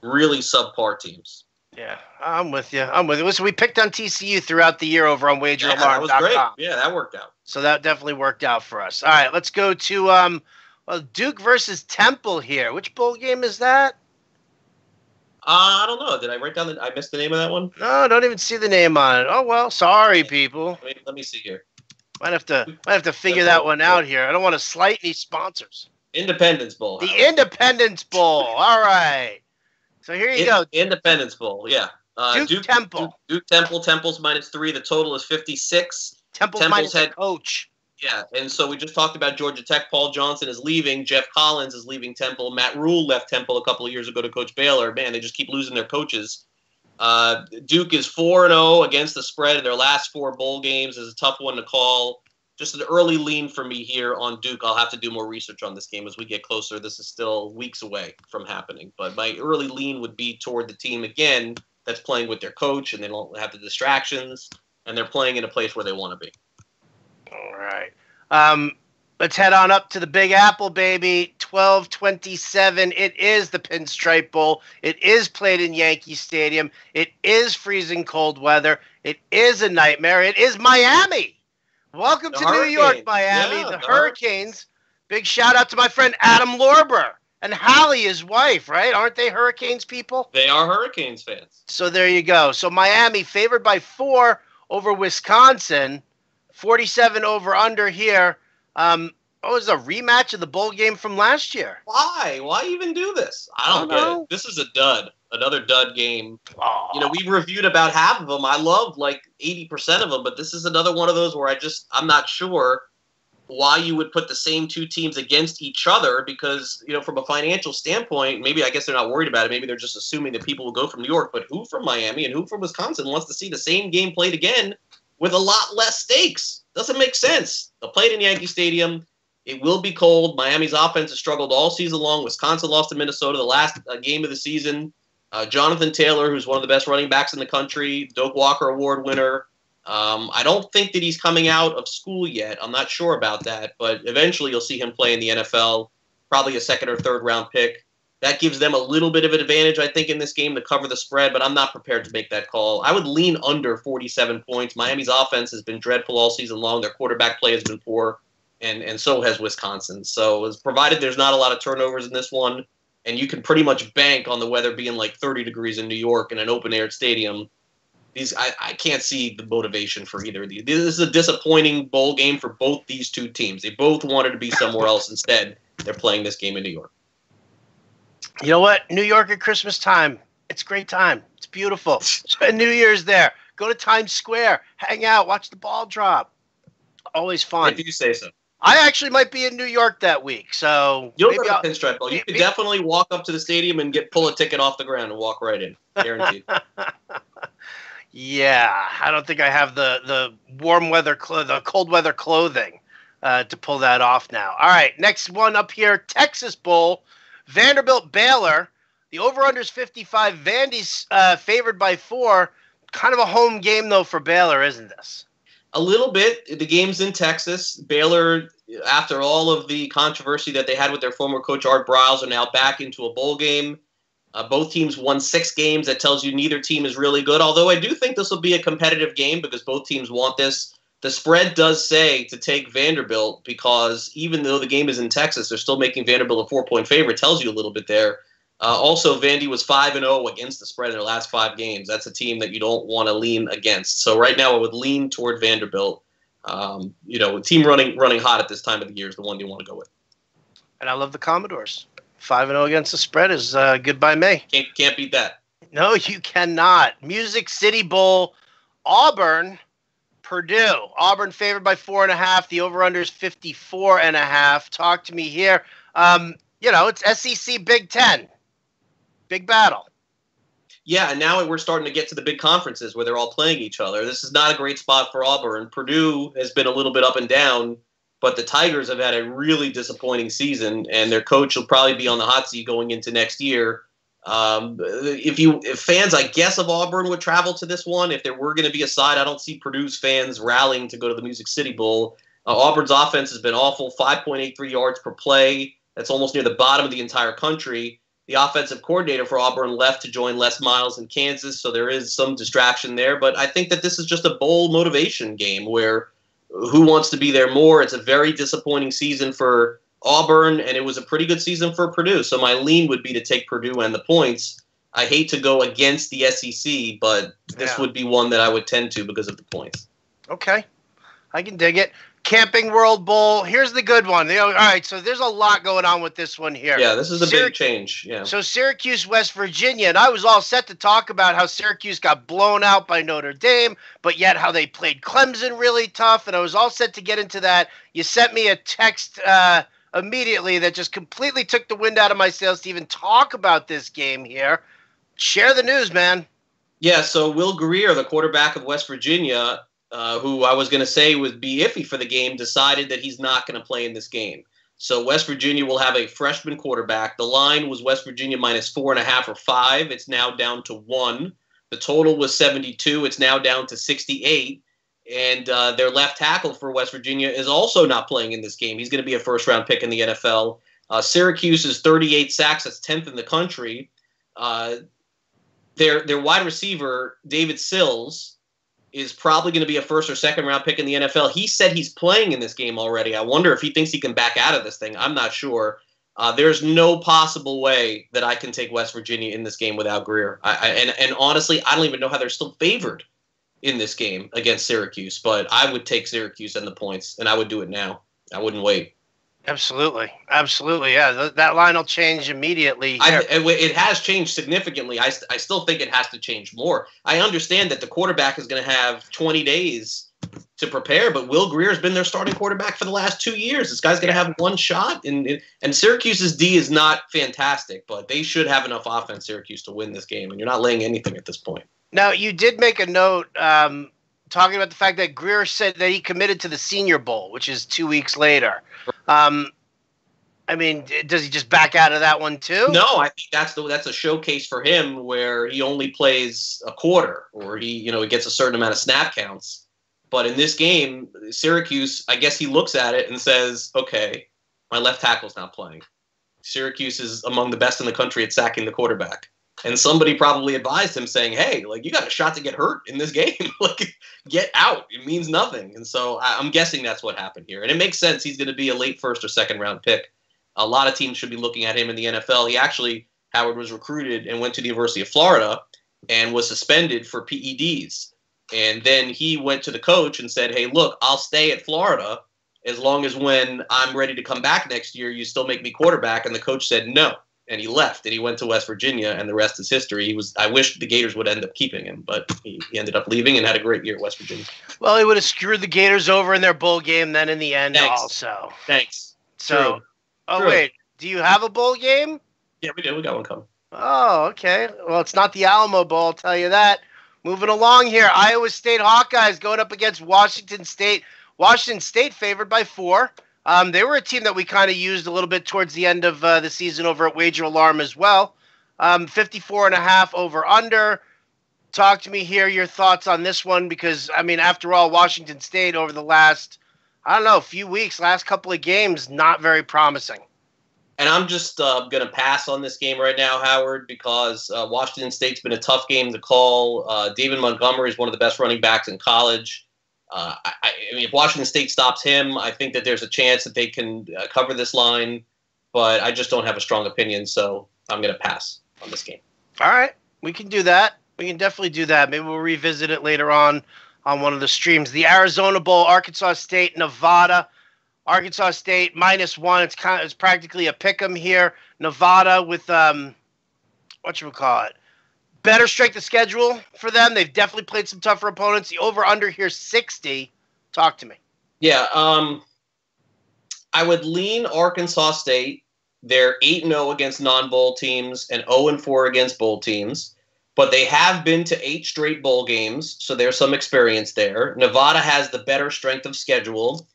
really subpar teams. Yeah, I'm with you. Listen, we picked on TCU throughout the year over on WagerAlarm.com. That was great. Yeah, that worked out. So that definitely worked out for us. All right, let's go to Duke versus Temple here. Which bowl game is that? I don't know. Did I write down I missed the name of that one? No, I don't even see the name on it. Oh well, sorry, people. Let me see here. Might have to figure that one out here. I don't want to slight any sponsors. Independence Bowl. The Independence Bowl. All right. So here you go. Independence Bowl. Yeah. Duke Temple. Duke Temple. Temple's -3. The total is 56. Temple's minus head coach. Yeah, and so we just talked about Georgia Tech. Paul Johnson is leaving. Jeff Collins is leaving Temple. Matt Rule left Temple a couple of years ago to coach Baylor. Man, they just keep losing their coaches. Duke is 4-0 against the spread in their last 4 bowl games. Is a tough one to call. Just an early lean for me here on Duke. I'll have to do more research on this game as we get closer. This is still weeks away from happening. But my early lean would be toward the team, again, that's playing with their coach, and they don't have the distractions, and they're playing in a place where they want to be. All right. Let's head on up to the Big Apple, baby. 12:27. It is the Pinstripe Bowl. It is played in Yankee Stadium. It is freezing cold weather. It is a nightmare. It is Miami. Welcome to New York, Miami. Yeah, the Hurricanes. Big shout out to my friend Adam Lorber and Hallie, his wife, right? Aren't they Hurricanes people? They are Hurricanes fans. So there you go. So Miami favored by 4 over Wisconsin. 47 over under here. It was a rematch of the bowl game from last year. Why? Why even do this? I don't get it. This is a dud. Another dud game. Oh. You know, we reviewed about half of them. I love like 80% of them, but this is another one of those where I'm not sure why you would put the same two teams against each other because, you know, from a financial standpoint, maybe I guess they're not worried about it. Maybe they're just assuming that people will go from New York, but who from Miami and who from Wisconsin wants to see the same game played again with a lot less stakes? Doesn't make sense. They'll play it in Yankee Stadium. It will be cold. Miami's offense has struggled all season long. Wisconsin lost to Minnesota the last game of the season. Jonathan Taylor, who's one of the best running backs in the country, Doak Walker Award winner. I don't think that he's coming out of school yet. I'm not sure about that, but eventually you'll see him play in the NFL, probably a 2nd or 3rd round pick. That gives them a little bit of an advantage, I think, in this game to cover the spread, but I'm not prepared to make that call. I would lean under 47 points. Miami's offense has been dreadful all season long. Their quarterback play has been poor, and so has Wisconsin. So as provided there's not a lot of turnovers in this one, and you can pretty much bank on the weather being like 30 degrees in New York in an open-air stadium, I can't see the motivation for either of these. This is a disappointing bowl game for both these two teams. They both wanted to be somewhere else. Instead, they're playing this game in New York. You know what? New York at Christmas time. It's a great time. It's beautiful. Spend New Year's there. Go to Times Square. Hang out. Watch the ball drop. Always fun. If you say so. I actually might be in New York that week, so you'll go to Pinstripe Bowl. You could definitely walk up to the stadium and pull a ticket off the ground and walk right in, guaranteed. Yeah, I don't think I have the warm weather, the cold weather clothing to pull that off now. All right, next one up here, Texas Bowl, Vanderbilt Baylor. The over/under is 55. Vandy's favored by 4. Kind of a home game though for Baylor, isn't this? A little bit. The game's in Texas. Baylor, after all of the controversy that they had with their former coach, Art Briles, are now back into a bowl game. Both teams won 6 games. That tells you neither team is really good, although I do think this will be a competitive game because both teams want this. The spread does say to take Vanderbilt because even though the game is in Texas, they're still making Vanderbilt a 4-point favorite. Tells you a little bit there. Also, Vandy was 5-0 against the spread in their last 5 games. That's a team that you don't want to lean against. So right now I would lean toward Vanderbilt. A team running hot at this time of the year is the one you want to go with. And I love the Commodores. 5-0 against the spread is good by me. Can't beat that. No, you cannot. Music City Bowl, Auburn, Purdue. Auburn favored by 4.5. The over/under is 54.5. Talk to me here. It's SEC Big Ten. Big battle. Yeah, and now we're starting to get to the big conferences where they're all playing each other. This is not a great spot for Auburn. Purdue has been a little bit up and down, but the Tigers have had a really disappointing season, and their coach will probably be on the hot seat going into next year. If fans, I guess, of Auburn would travel to this one, if there were going to be a side, I don't see Purdue's fans rallying to go to the Music City Bowl. Auburn's offense has been awful, 5.83 yards per play. That's almost near the bottom of the entire country. The offensive coordinator for Auburn left to join Les Miles in Kansas, so there is some distraction there. But I think that this is just a bowl motivation game where who wants to be there more? It's a very disappointing season for Auburn, and it was a pretty good season for Purdue. So my lean would be to take Purdue and the points. I hate to go against the SEC, but this would be one that I would tend to because of the points. Okay. I can dig it. Camping World Bowl. Here's the good one. All right, so there's a lot going on with this one here. Yeah, this is a big change. Yeah. So Syracuse, West Virginia, and I was all set to talk about how Syracuse got blown out by Notre Dame, but yet how they played Clemson really tough, and I was all set to get into that. You sent me a text immediately that just completely took the wind out of my sails to even talk about this game here. Share the news, man. Yeah, so Will Greer, the quarterback of West Virginia, who I was going to say would be iffy for the game, decided that he's not going to play in this game. So West Virginia will have a freshman quarterback. The line was West Virginia minus 4.5 or 5. It's now down to 1. The total was 72. It's now down to 68. And their left tackle for West Virginia is also not playing in this game. He's going to be a first-round pick in the NFL. Syracuse is 38 sacks. That's 10th in the country. Their wide receiver, David Sills, is probably going to be a first or second round pick in the NFL. He said he's playing in this game already. I wonder if he thinks he can back out of this thing. I'm not sure. There's no possible way that I can take West Virginia in this game without Greer. And honestly, I don't even know how they're still favored in this game against Syracuse, but I would take Syracuse and the points, and I would do it now. I wouldn't wait. Absolutely. Absolutely. Yeah, that line will change immediately. It has changed significantly. I still think it has to change more. I understand that the quarterback is going to have 20 days to prepare, but Will Greer has been their starting quarterback for the last 2 years. This guy's going to have one shot. And Syracuse's D is not fantastic, but they should have enough offense, Syracuse, to win this game, and you're not laying anything at this point. Now, you did make a note talking about the fact that Greer said that he committed to the Senior Bowl, which is 2 weeks later. I mean, does he just back out of that one too? No, I think that's a showcase for him where he only plays a quarter, or he gets a certain amount of snap counts. But in this game, Syracuse, I guess he looks at it and says, okay, my left tackle's not playing. Syracuse is among the best in the country at sacking the quarterback. And somebody probably advised him saying, hey, you got a shot to get hurt in this game. Get out. It means nothing. And so I'm guessing that's what happened here. And it makes sense. He's going to be a late first or second round pick. A lot of teams should be looking at him in the NFL. He actually, Howard, was recruited and went to the University of Florida and was suspended for PEDs. And then he went to the coach and said, hey, look, I'll stay at Florida as long as when I'm ready to come back next year, you still make me quarterback. And the coach said no. And he left, and he went to West Virginia, and the rest is history. I wish the Gators would end up keeping him, but he ended up leaving and had a great year at West Virginia. Well, he would have screwed the Gators over in their bowl game then in the end. Thanks. Also. Thanks. So, wait, do you have a bowl game? Yeah, we do. We got one coming. Oh, okay. Well, it's not the Alamo Bowl, I'll tell you that. Moving along here, Iowa State Hawkeyes going up against Washington State. Washington State favored by 4. They were a team that we kind of used a little bit towards the end of the season over at Wager Alarm as well. 54.5 over under. Talk to me here, your thoughts on this one, because, I mean, after all, Washington State over the last, few weeks, last couple of games, not very promising. And I'm just going to pass on this game right now, Howard, because Washington State's been a tough game to call. David Montgomery is one of the best running backs in college. I mean, if Washington State stops him, I think that there's a chance that they can cover this line, but I just don't have a strong opinion, so I'm going to pass on this game. All right, we can do that. We can definitely do that. Maybe we'll revisit it later on one of the streams. The Arizona Bowl, Arkansas State, Nevada. Arkansas State -1. It's practically a pick 'em here. Nevada with whatchamacallit, better strength of schedule for them. They've definitely played some tougher opponents. The over-under here, 60. Talk to me. Yeah, I would lean Arkansas State. They're 8-0 against non-bowl teams and 0-4 against bowl teams. But they have been to 8 straight bowl games, so there's some experience there. Nevada has the better strength of schedule.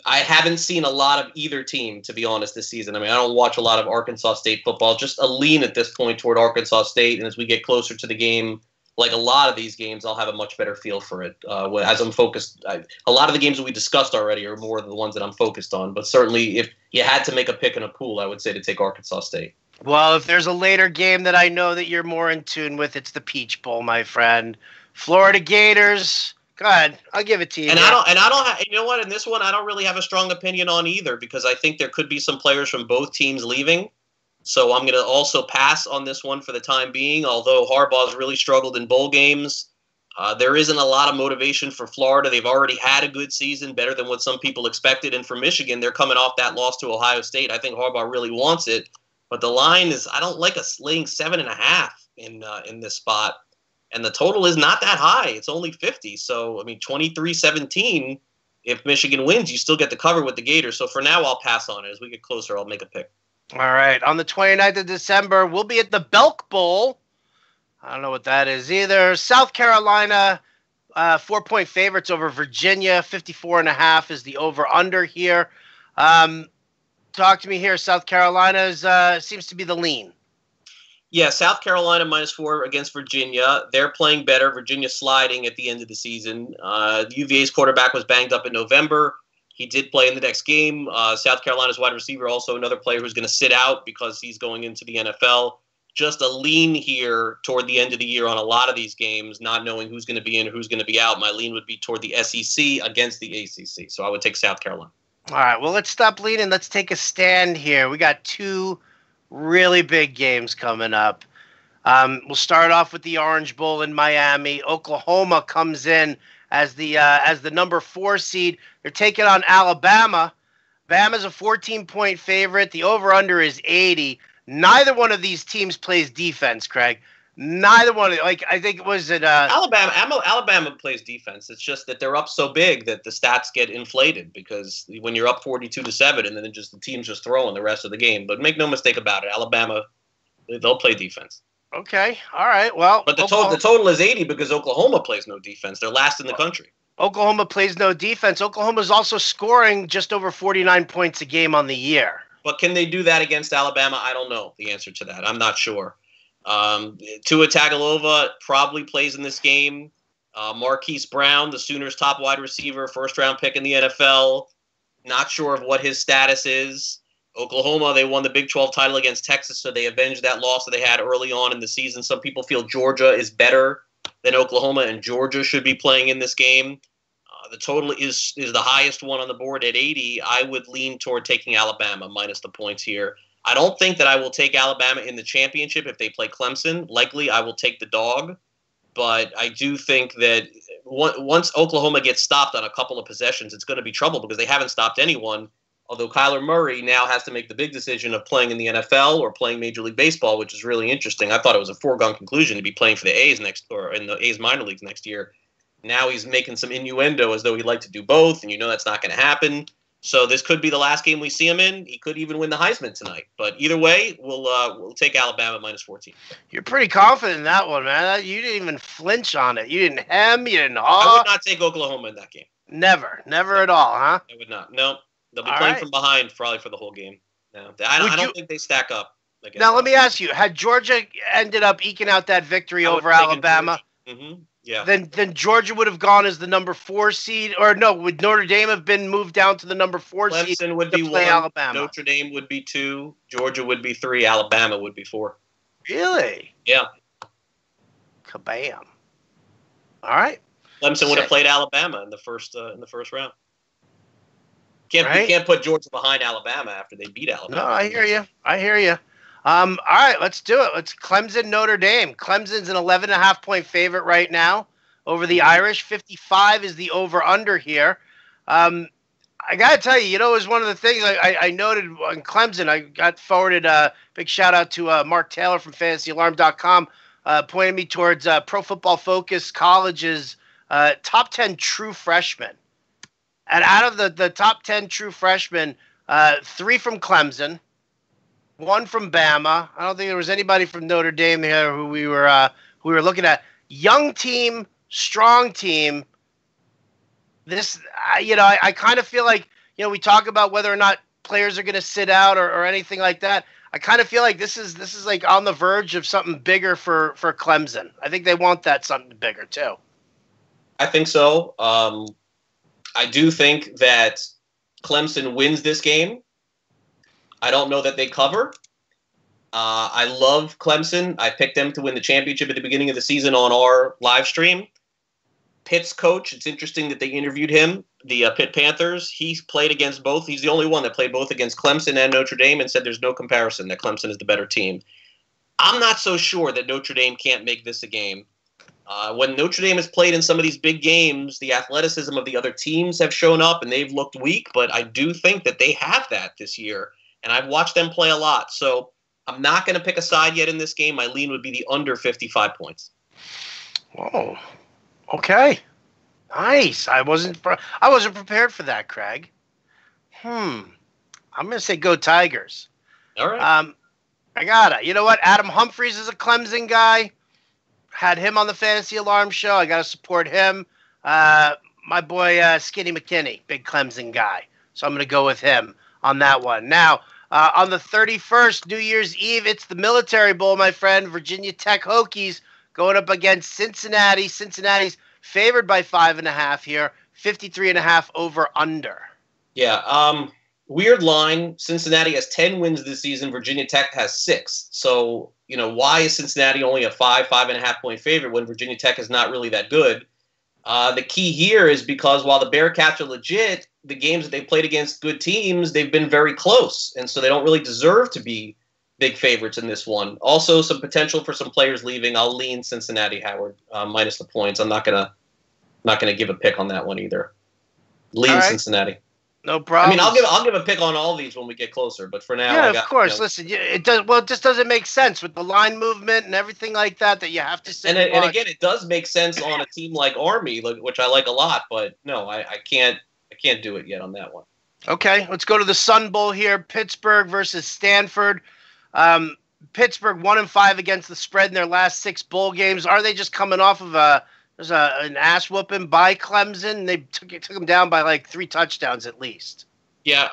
I haven't seen a lot of either team, to be honest, this season. I mean, I don't watch a lot of Arkansas State football. Just a lean at this point toward Arkansas State. And as we get closer to the game, like a lot of these games, I'll have a much better feel for it. As I'm focused, a lot of the games that we discussed already are more the ones that I'm focused on. But certainly, if you had to make a pick in a pool, I would say to take Arkansas State. Well, if there's a later game that I know that you're more in tune with, it's the Peach Bowl, my friend. Florida Gators. Go ahead. I'll give it to you. And I don't have, you know what, in this one, I don't really have a strong opinion on either because I think there could be some players from both teams leaving. So I'm going to also pass on this one for the time being, although Harbaugh's really struggled in bowl games. There isn't a lot of motivation for Florida. They've already had a good season, better than what some people expected. And for Michigan, they're coming off that loss to Ohio State. I think Harbaugh really wants it. But the line is, I don't like a laying 7.5 in this spot. And the total is not that high. It's only 50. So, I mean, 23-17, if Michigan wins, you still get the cover with the Gators. So for now, I'll pass on it. As we get closer, I'll make a pick. All right. On the 29th of December, we'll be at the Belk Bowl. I don't know what that is either. South Carolina, 4-point favorites over Virginia. 54.5 is the over-under here. Talk to me here. South Carolina seems to be the lean. Yeah, South Carolina -4 against Virginia. They're playing better. Virginia sliding at the end of the season. UVA's quarterback was banged up in November. He did play in the next game. South Carolina's wide receiver, also another player who's going to sit out because he's going into the NFL. Just a lean here toward the end of the year on a lot of these games, not knowing who's going to be in or who's going to be out. My lean would be toward the SEC against the ACC. So I would take South Carolina. All right, well, let's stop leaning. Let's take a stand here. We got 2 really big games coming up. We'll start off with the Orange Bowl in Miami. Oklahoma comes in as the number 4 seed. They're taking on Alabama. Bama's a 14-point favorite. The over-under is 80. Neither one of these teams plays defense, Craig. Neither one of I think it was Alabama plays defense. It's just that they're up so big that the stats get inflated because when you're up 42-7 and then just the team's just throwing the rest of the game. But make no mistake about it, Alabama, they'll play defense. Okay, all right. Well, but the total is 80 because Oklahoma plays no defense. They're last in the country. Oklahoma plays no defense. Oklahoma's also scoring just over 49 points a game on the year. But can they do that against Alabama? I don't know the answer to that. I'm not sure. Tua Tagovailoa probably plays in this game. Marquise Brown, the Sooners' top wide receiver, first-round pick in the NFL. Not sure of what his status is. Oklahoma, they won the Big 12 title against Texas, so they avenged that loss that they had early on in the season. Some people feel Georgia is better than Oklahoma, and Georgia should be playing in this game. The total is the highest one on the board at 80. I would lean toward taking Alabama minus the points here. I don't think that I will take Alabama in the championship if they play Clemson. Likely, I will take the dog. But I do think that once Oklahoma gets stopped on a couple of possessions, it's going to be trouble because they haven't stopped anyone. Although Kyler Murray now has to make the big decision of playing in the NFL or playing Major League Baseball, which is really interesting. I thought it was a foregone conclusion to be playing for the A's or in the A's minor leagues next year. Now he's making some innuendo as though he'd like to do both, and that's not going to happen. So this could be the last game we see him in. He could even win the Heisman tonight. But either way, we'll take Alabama minus 14. You're pretty confident in that one, man. You didn't even flinch on it. You didn't hem. You didn't haw. I would not take Oklahoma in that game. Never at all, huh? I would not. No, they'll be playing from behind probably for the whole game. No, I don't think they stack up. Now let me ask you: had Georgia ended up eking out that victory over Alabama? Mm-hmm. Yeah. Then Georgia would have gone as the number 4 seed, or no? Would Notre Dame have been moved down to the number 4 seed? Clemson would be 1. Alabama. Notre Dame would be 2. Georgia would be 3. Alabama would be 4. Really? Yeah. Kabam! All right. Clemson would have played Alabama in the first round. You can't put Georgia behind Alabama after they beat Alabama. No, I hear you. All right, let's do it. Let's Clemson, Notre Dame. Clemson's an 11.5-point favorite right now over the Irish. 55 is the over-under here. I got to tell you, it was one of the things I noted on Clemson. I got forwarded a big shout-out to Mark Taylor from FantasyAlarm.com, pointing me towards Pro Football Focus College's top 10 true freshmen. And out of the top 10 true freshmen, 3 from Clemson, 1 from Bama. I don't think there was anybody from Notre Dame here who we who we were looking at. Young team, strong team. This, I kind of feel like, we talk about whether or not players are going to sit out or anything like that. I kind of feel like this is like on the verge of something bigger for Clemson. I think they want that something bigger too. I think so. I do think that Clemson wins this game. I don't know that they cover. I love Clemson. I picked them to win the championship at the beginning of the season on our live stream. Pitt's coach, it's interesting that they interviewed him, the Pitt Panthers. He played against both. He's the only one that played both against Clemson and Notre Dame and said there's no comparison, that Clemson is the better team. I'm not so sure that Notre Dame can't make this a game. When Notre Dame has played in some of these big games, the athleticism of the other teams have shown up and they've looked weak, but I do think that they have that this year, and I've watched them play a lot. So I'm not going to pick a side yet in this game. My lean would be the under 55 points. Whoa. Okay. Nice. I wasn't prepared for that, Craig. I'm going to say go Tigers. All right. I gotta. You know what? Adam Humphries is a Clemson guy. Had him on the Fantasy Alarm show. I got to support him. My boy Skinny McKinney, big Clemson guy. So I'm going to go with him on that one. Now, on the 31st, New Year's Eve, it's the Military Bowl, my friend. Virginia Tech Hokies going up against Cincinnati. Cincinnati's favored by 5.5 here. 53.5 over under. Yeah. Weird line. Cincinnati has 10 wins this season. Virginia Tech has 6. So, why is Cincinnati only a 5.5 point favorite when Virginia Tech is not really that good? The key here is because while the Bearcats are legit, the games that they've played against good teams, they've been very close. And so they don't really deserve to be big favorites in this one. Also, some potential for some players leaving. I'll lean Cincinnati, Howard, minus the points. I'm not gonna give a pick on that one either. Lean Cincinnati. No problem. I mean, I'll give a pick on all these when we get closer, but for now, yeah, of course. Listen, it does. Well, it just doesn't make sense with the line movement and everything like that you have to sit and again, it does make sense on a team like Army, which I like a lot. But no, I can't do it yet on that one. Okay, let's go to the Sun Bowl here. Pittsburgh versus Stanford. Pittsburgh 1-5 against the spread in their last 6 bowl games. Are they just coming off of an ass whooping by Clemson? They took them down by like 3 touchdowns at least. Yeah,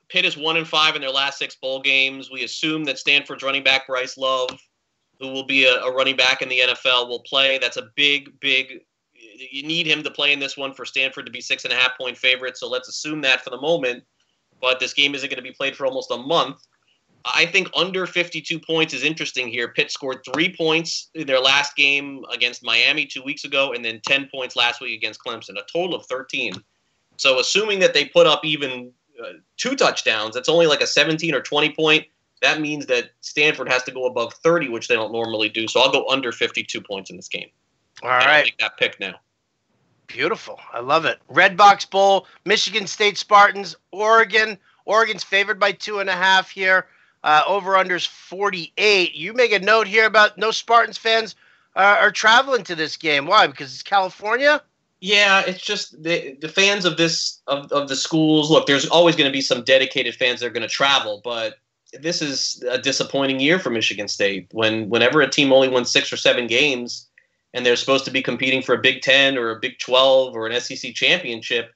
Pitt is 1-5 in their last 6 bowl games. We assume that Stanford's running back Bryce Love, who will be a running back in the NFL, will play. That's a big. You need him to play in this one for Stanford to be 6.5 point favorite. So let's assume that for the moment. But this game isn't going to be played for almost a month. I think under 52 points is interesting here. Pitt scored 3 points in their last game against Miami 2 weeks ago, and then 10 points last week against Clemson, a total of 13. So assuming that they put up even 2 touchdowns, that's only like a 17 or 20 point. That means that Stanford has to go above 30, which they don't normally do. So I'll go under 52 points in this game. All right. I'll make that pick now. Beautiful. I love it. Redbox Bowl, Michigan State Spartans, Oregon. Oregon's favored by 2.5 here. Over-under's 48. You make a note here about no Spartans fans are traveling to this game. Why? Because it's California? Yeah, it's just the fans of the schools. Look, there's always going to be some dedicated fans that are going to travel, but this is a disappointing year for Michigan State. Whenever a team only wins 6 or 7 games and they're supposed to be competing for a Big 10 or a Big 12 or an SEC championship,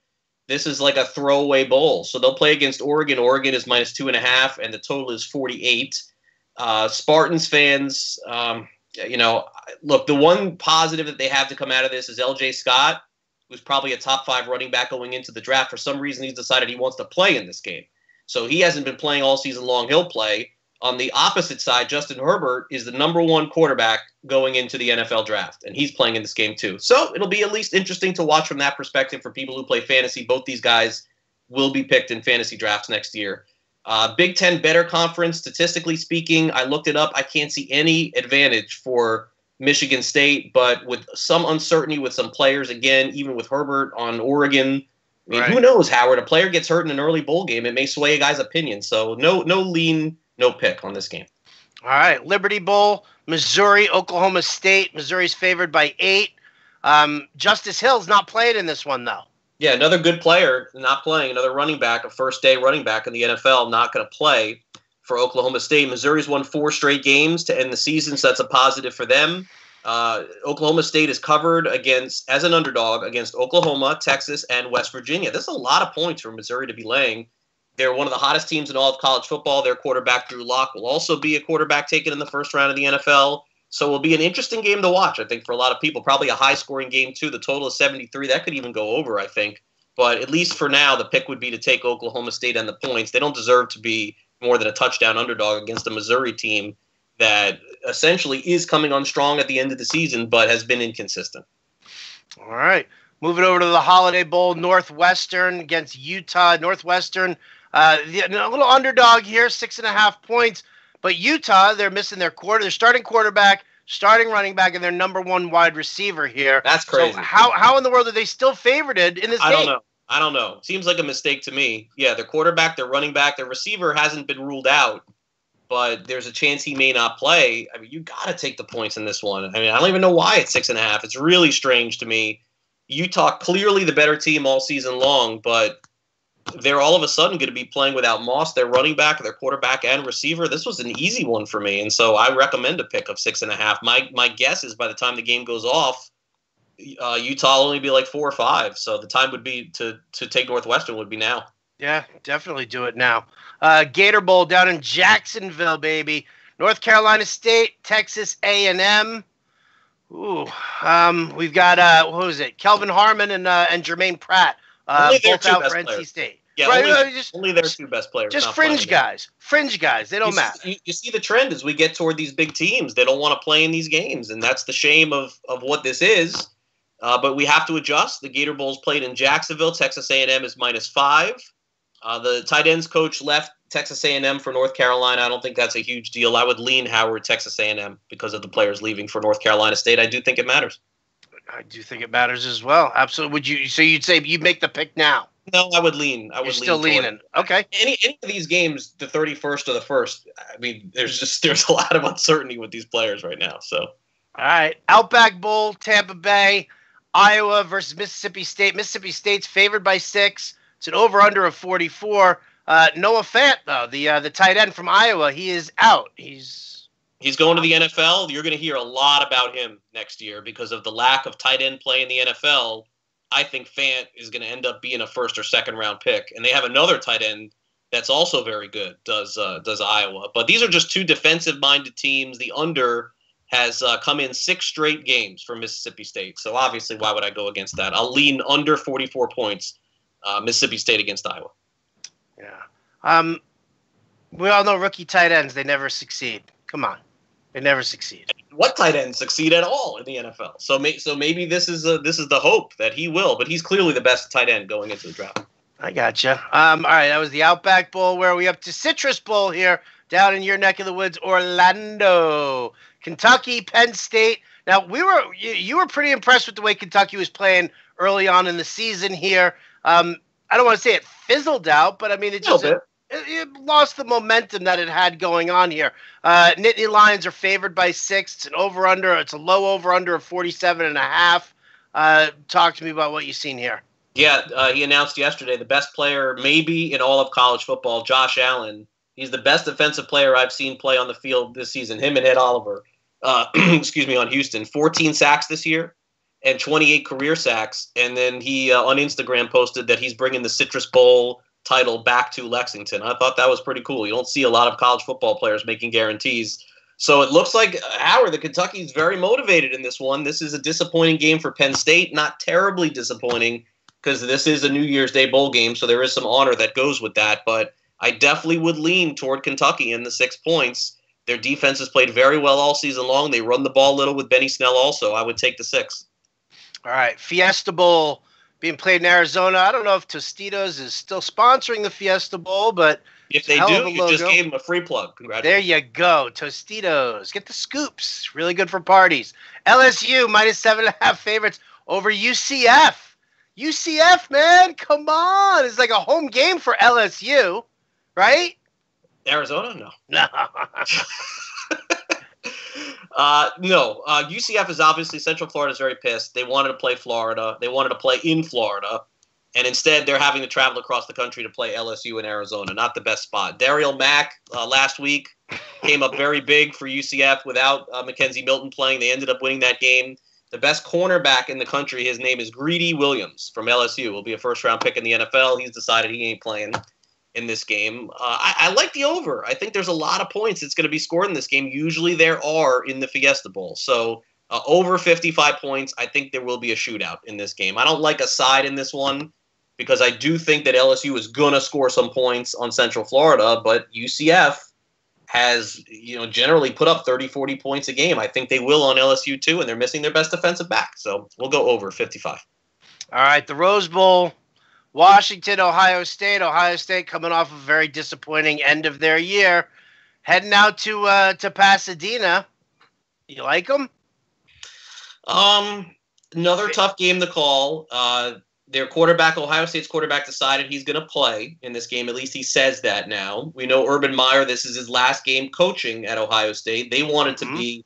this is like a throwaway bowl. So they'll play against Oregon. Oregon is minus 2.5, and the total is 48. Spartans fans, look, the one positive that they have to come out of this is L.J. Scott, who's probably a top 5 running back going into the draft. For some reason, he's decided he wants to play in this game. So he hasn't been playing all season long. He'll play. On the opposite side, Justin Herbert is the number 1 quarterback going into the NFL draft, and he's playing in this game too. So it'll be at least interesting to watch from that perspective for people who play fantasy. Both these guys will be picked in fantasy drafts next year. Big Ten better conference, statistically speaking. I looked it up. I can't see any advantage for Michigan State, but with some uncertainty with some players, again, even with Herbert on Oregon, I mean, Who knows, Howard? A player gets hurt in an early bowl game. It may sway a guy's opinion. So no lean, no pick on this game. All right, Liberty Bowl, Missouri, Oklahoma State. Missouri's favored by 8. Justice Hill's not playing in this one, though. Yeah, another good player not playing. Another running back, a first-day running back in the NFL, not going to play for Oklahoma State. Missouri's won 4 straight games to end the season, so that's a positive for them. Oklahoma State is covered as an underdog against Oklahoma, Texas, and West Virginia. This is a lot of points for Missouri to be laying. They're one of the hottest teams in all of college football. Their quarterback, Drew Lock, will also be a quarterback taken in the first round of the NFL. So it will be an interesting game to watch, I think, for a lot of people. Probably a high-scoring game, too. The total is 73. That could even go over, I think. But at least for now, the pick would be to take Oklahoma State and the points. They don't deserve to be more than a touchdown underdog against a Missouri team that essentially is coming on strong at the end of the season, but has been inconsistent. All right. Moving over to the Holiday Bowl, Northwestern against Utah. Northwestern, a little underdog here, 6.5 points. But Utah, they're missing their starting quarterback, starting running back, and their number one wide receiver here. That's crazy. So how in the world are they still favorited in this game? I don't know. Seems like a mistake to me. Yeah, their quarterback, their running back, their receiver hasn't been ruled out, but there's a chance he may not play. I mean, you got to take the points in this one. I mean, I don't even know why it's 6.5. It's really strange to me. Utah, clearly the better team all season long, but they're all of a sudden going to be playing without Moss, their running back, their quarterback, and receiver. This was an easy one for me, and so I recommend a pick of 6.5. My guess is by the time the game goes off, Utah will only be like 4 or 5. So the time would be to take Northwestern would be now. Yeah, definitely do it now. Gator Bowl down in Jacksonville, baby. North Carolina State, Texas A&M. Ooh, we've got what was it? Kelvin Harmon and Jermaine Pratt, both out for NC State. Yeah, right, only their two best players. Just fringe guys. Fringe guys. They don't matter. You see the trend as we get toward these big teams. They don't want to play in these games, and that's the shame of what this is. But we have to adjust. The Gator Bowl's played in Jacksonville. Texas A&M is -5. The tight ends coach left Texas A&M for North Carolina. I don't think that's a huge deal. I would lean Howard, Texas A&M, because of the players leaving for North Carolina State. I do think it matters. I do think it matters as well. Absolutely. Would you? So you'd say you'd make the pick now? No, I would lean. You're still leaning. Okay. Any of these games, the 31st or the 1st, I mean, there's a lot of uncertainty with these players right now. So. All right. Outback Bowl, Tampa Bay, Iowa versus Mississippi State. Mississippi State's favored by 6. It's an over-under of 44. Noah Fant, though, the tight end from Iowa, he is out. He's going to the NFL. You're going to hear a lot about him next year because of the lack of tight end play in the NFL. I think Fant is going to end up being a first or second round pick, and they have another tight end that's also very good. Does Iowa? But these are just two defensive-minded teams. The under has come in 6 straight games for Mississippi State. So obviously, why would I go against that? I'll lean under 44 points. Mississippi State against Iowa. Yeah. We all know rookie tight ends, they never succeed. Come on. They never succeed. What tight ends succeed at all in the NFL? So maybe this is the hope that he will, but he's clearly the best tight end going into the draft. I gotcha. All right, that was the Outback Bowl. Where are we up to? Citrus Bowl here, down in your neck of the woods, Orlando. Kentucky, Penn State. Now, you were pretty impressed with the way Kentucky was playing early on in the season here. I don't want to say it fizzled out, but I mean, it lost the momentum that it had going on here. Nittany Lions are favored by 6. It's an over-under. It's a low over-under of 47.5. Talk to me about what you've seen here. Yeah, he announced yesterday the best player maybe in all of college football, Josh Allen. He's the best defensive player I've seen play on the field this season, him and Ed Oliver. On Houston. 14 sacks this year and 28 career sacks. And then he on Instagram posted that he's bringing the Citrus Bowl title back to Lexington. I thought that was pretty cool. You don't see a lot of college football players making guarantees. So it looks like, Howard, the Kentucky's very motivated in this one. This is a disappointing game for Penn State. Not terribly disappointing because this is a New Year's Day bowl game, so there is some honor that goes with that. But I definitely would lean toward Kentucky in the 6 points. Their defense has played very well all season long. They run the ball a little with Benny Snell also. I would take the 6. All right, Fiesta Bowl being played in Arizona. I don't know if Tostitos is still sponsoring the Fiesta Bowl, but if they do, you just gave them a free plug. Congratulations. There you go, Tostitos. Get the scoops. Really good for parties. LSU -7.5 favorites over UCF. UCF, man, come on. It's like a home game for LSU, right? Arizona? No. No. No. UCF is obviously, Central Florida is very pissed. They wanted to play Florida. They wanted to play in Florida. And instead, they're having to travel across the country to play LSU in Arizona. Not the best spot. Daryl Mack last week came up very big for UCF without Mackenzie Milton playing. They ended up winning that game. The best cornerback in the country, his name is Greedy Williams from LSU. Will be a first-round pick in the NFL. He's decided he ain't playing in this game. I like the over. I think there's a lot of points that's going to be scored in this game. Usually there are in the Fiesta Bowl. So over 55 points, I think there will be a shootout in this game. I don't like a side in this one because I do think that LSU is going to score some points on Central Florida, but UCF has, generally put up 30, 40 points a game. I think they will on LSU too, and they're missing their best defensive back. So we'll go over 55. All right, the Rose Bowl, Washington, Ohio State. Ohio State coming off a very disappointing end of their year. Heading out to Pasadena. You like them? Another tough game to call. Their quarterback, Ohio State's quarterback, decided he's going to play in this game. At least he says that now. We know Urban Meyer, this is his last game coaching at Ohio State. They wanted to be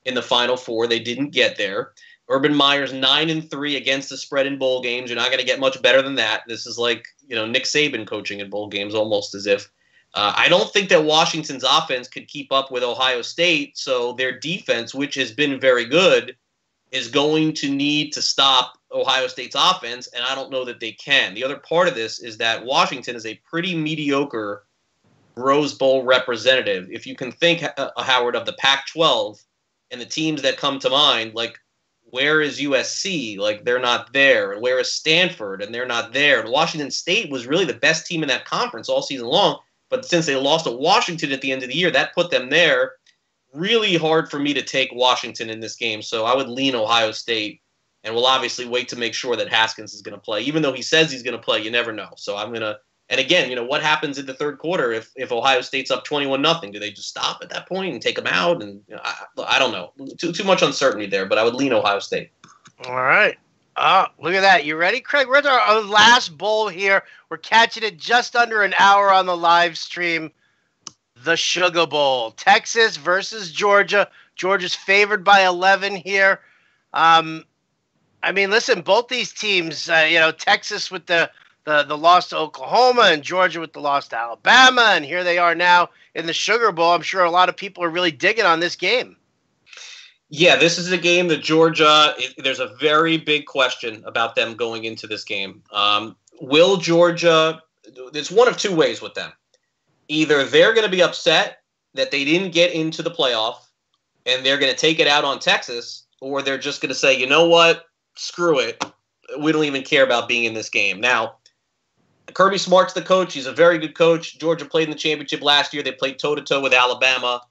in the Final Four. They didn't get there. Urban Meyer's 9-3 against the spread in bowl games. You're not going to get much better than that. This is like, Nick Saban coaching in bowl games, almost as if. I don't think that Washington's offense could keep up with Ohio State, so their defense, which has been very good, is going to need to stop Ohio State's offense, and I don't know that they can. The other part of this is that Washington is a pretty mediocre Rose Bowl representative. If you can think, Howard, of the Pac-12 and the teams that come to mind, like, where is USC? Like, they're not there. And where is Stanford? And they're not there. And Washington State was really the best team in that conference all season long, but since they lost to Washington at the end of the year, that put them there. Really hard for me to take Washington in this game, so I would lean Ohio State, and we'll obviously wait to make sure that Haskins is going to play. Even though he says he's going to play, you never know. So I'm going to – and again, what happens in the third quarter if Ohio State's up 21-0? Do they just stop at that point and take them out? And I don't know. Too much uncertainty there, but I would lean Ohio State. All right. Look at that. You ready, Craig? We're at our last bowl here. We're catching it just under an hour on the live stream. The Sugar Bowl, Texas versus Georgia. Georgia's favored by 11 here. Listen, both these teams, Texas with the loss to Oklahoma and Georgia with the loss to Alabama, and here they are now in the Sugar Bowl. I'm sure a lot of people are really digging on this game. Yeah, this is a game that Georgia, there's a very big question about them going into this game. Will Georgia, there's one of two ways with them. Either they're going to be upset that they didn't get into the playoff and they're going to take it out on Texas, or they're just going to say, you know what, screw it. We don't even care about being in this game. Now, Kirby Smart's the coach. He's a very good coach. Georgia played in the championship last year. They played toe-to-toe with Alabama.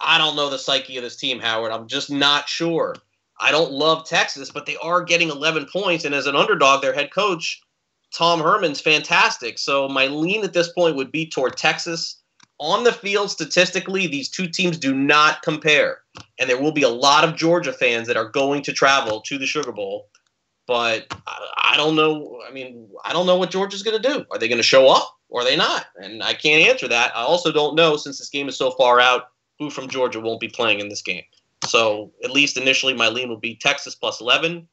I don't know the psyche of this team, Howard. I'm just not sure. I don't love Texas, but they are getting 11 points, and as an underdog, their head coach, Tom Herman's fantastic. So my lean at this point would be toward Texas. On the field, statistically, these two teams do not compare. And there will be a lot of Georgia fans that are going to travel to the Sugar Bowl. But I don't know. I don't know what Georgia's going to do. Are they going to show up or are they not? And I can't answer that. I also don't know, since this game is so far out, who from Georgia won't be playing in this game. So at least initially, my lean will be Texas plus 11.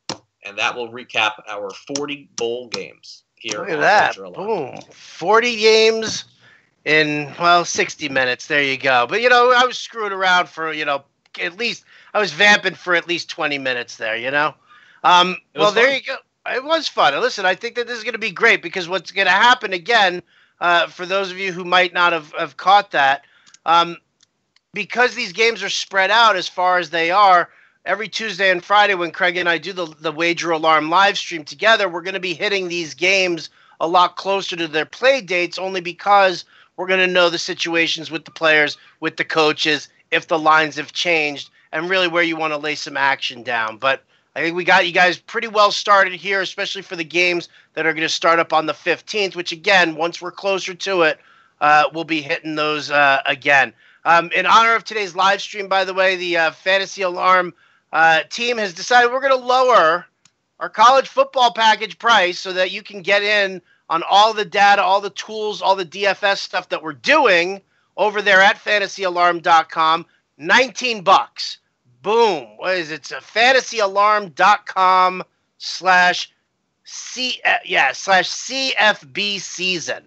And that will recap our 40 bowl games. Look at that. Boom. 40 games in, 60 minutes. There you go. But, I was screwing around for, at least, I was vamping for at least 20 minutes there, there you go. It was fun. Listen, I think that this is going to be great because what's going to happen again, for those of you who might not have caught that, because these games are spread out as far as they are, every Tuesday and Friday when Craig and I do the Wager Alarm live stream together, we're going to be hitting these games a lot closer to their play dates, only because we're going to know the situations with the players, with the coaches, if the lines have changed, and really where you want to lay some action down. But I think we got you guys pretty well started here, especially for the games that are going to start up on the 15th, which, again, once we're closer to it, we'll be hitting those again. In honor of today's live stream, by the way, the Fantasy Alarm team has decided we're going to lower our college football package price so that you can get in on all the data, all the tools, all the DFS stuff that we're doing over there at fantasyalarm.com. $19. Boom. What is it? It's fantasyalarm.com slash CFB season.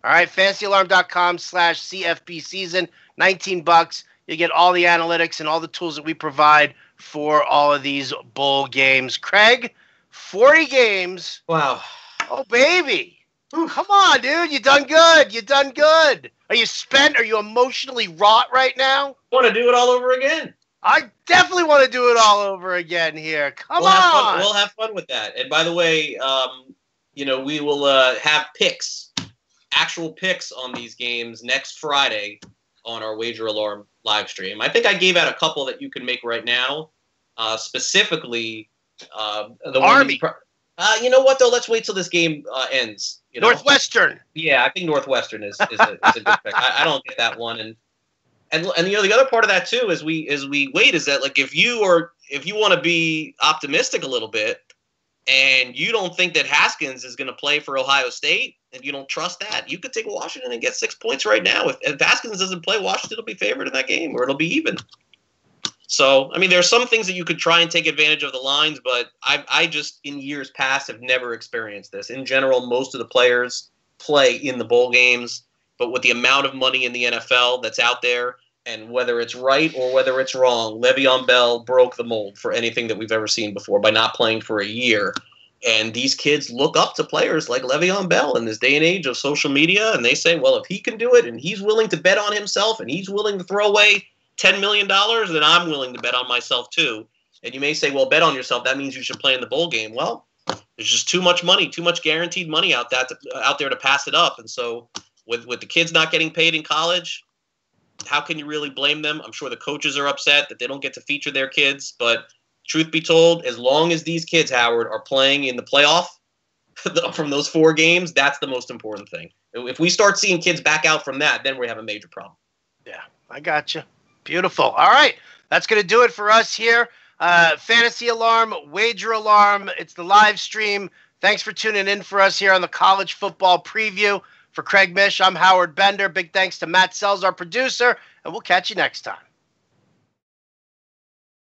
All right, fantasyalarm.com slash CFB season. $19. You get all the analytics and all the tools that we provide for all of these bowl games. Craig, 40 games. Wow. Oh, baby. Come on, dude. You done good. You done good. Are you spent? Are you emotionally wrought right now? I want to do it all over again. I definitely want to do it all over again here. Come on. We'll have fun with that. And by the way, we will have picks, actual picks on these games next Friday on our Wager Alarm live stream. I think I gave out a couple that you can make right now, specifically the Army. You know what, though? Let's wait till this game ends. Northwestern. Yeah, I think Northwestern is a good pick. I don't get that one. And the other part of that too is we wait is that like if you want to be optimistic a little bit and you don't think that Haskins is going to play for Ohio State and you don't trust that, you could take Washington and get 6 points right now. If Haskins doesn't play, Washington will be favored in that game or it'll be even. So, I mean, there are some things that you could try and take advantage of the lines, but I just, in years past, have never experienced this. In general, most of the players play in the bowl games, but with the amount of money in the NFL that's out there, and whether it's right or whether it's wrong, Le'Veon Bell broke the mold for anything that we've ever seen before by not playing for a year. And these kids look up to players like Le'Veon Bell in this day and age of social media, and they say, well, if he can do it and he's willing to bet on himself and he's willing to throw away $10 million, then I'm willing to bet on myself too. And you may say, well, bet on yourself. That means you should play in the bowl game. Well, there's just too much money, too much guaranteed money out there to pass it up. And so with the kids not getting paid in college, how can you really blame them? I'm sure the coaches are upset that they don't get to feature their kids. But truth be told, as long as these kids, Howard, are playing in the playoff from those 4 games, that's the most important thing. If we start seeing kids back out from that, then we have a major problem. Yeah, I got you. Beautiful. All right. That's going to do it for us here. Fantasy Alarm, Wager Alarm. It's the live stream. Thanks for tuning in for us here on the College Football Preview. For Craig Mish, I'm Howard Bender. Big thanks to Matt Sells, our producer, and we'll catch you next time.